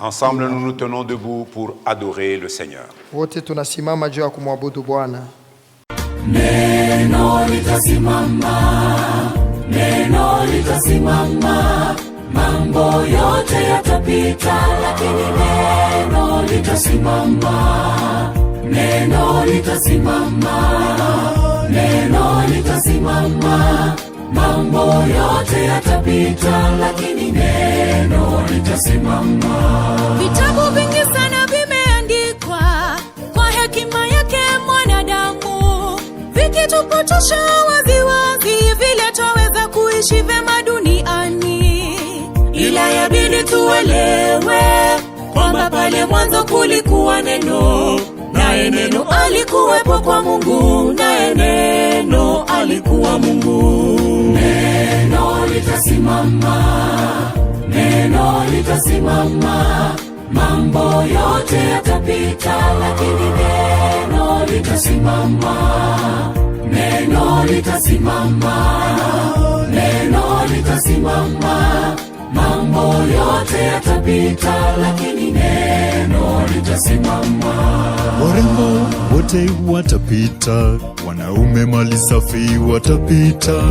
Ensemble, nous nous tenons debout pour adorer le Seigneur. Neno litasimama, mambo yote yatapita, lakini neno litasimama. Neno litasimama, mambo yote yatapita, lakini neno litasimama. Vitabu vingi sana vimeandikwa kwa hekima yake mwanadamu, vikitupotosha waziwazi vile twaweza kuishi vema duniani. Ila yabidi tuelewe kwamba pale mwanzo kulikuwa neno, naye neno alikuwepo kwa Mungu, naye neno alikuwa Mungu. Neno litasimama, mambo yote yatapita, lakini neno litasimama. Neno litasimama, mambo yote yatapita, lakini neno litasimama. Warembo wote watapita, wanaume mali safi watapita.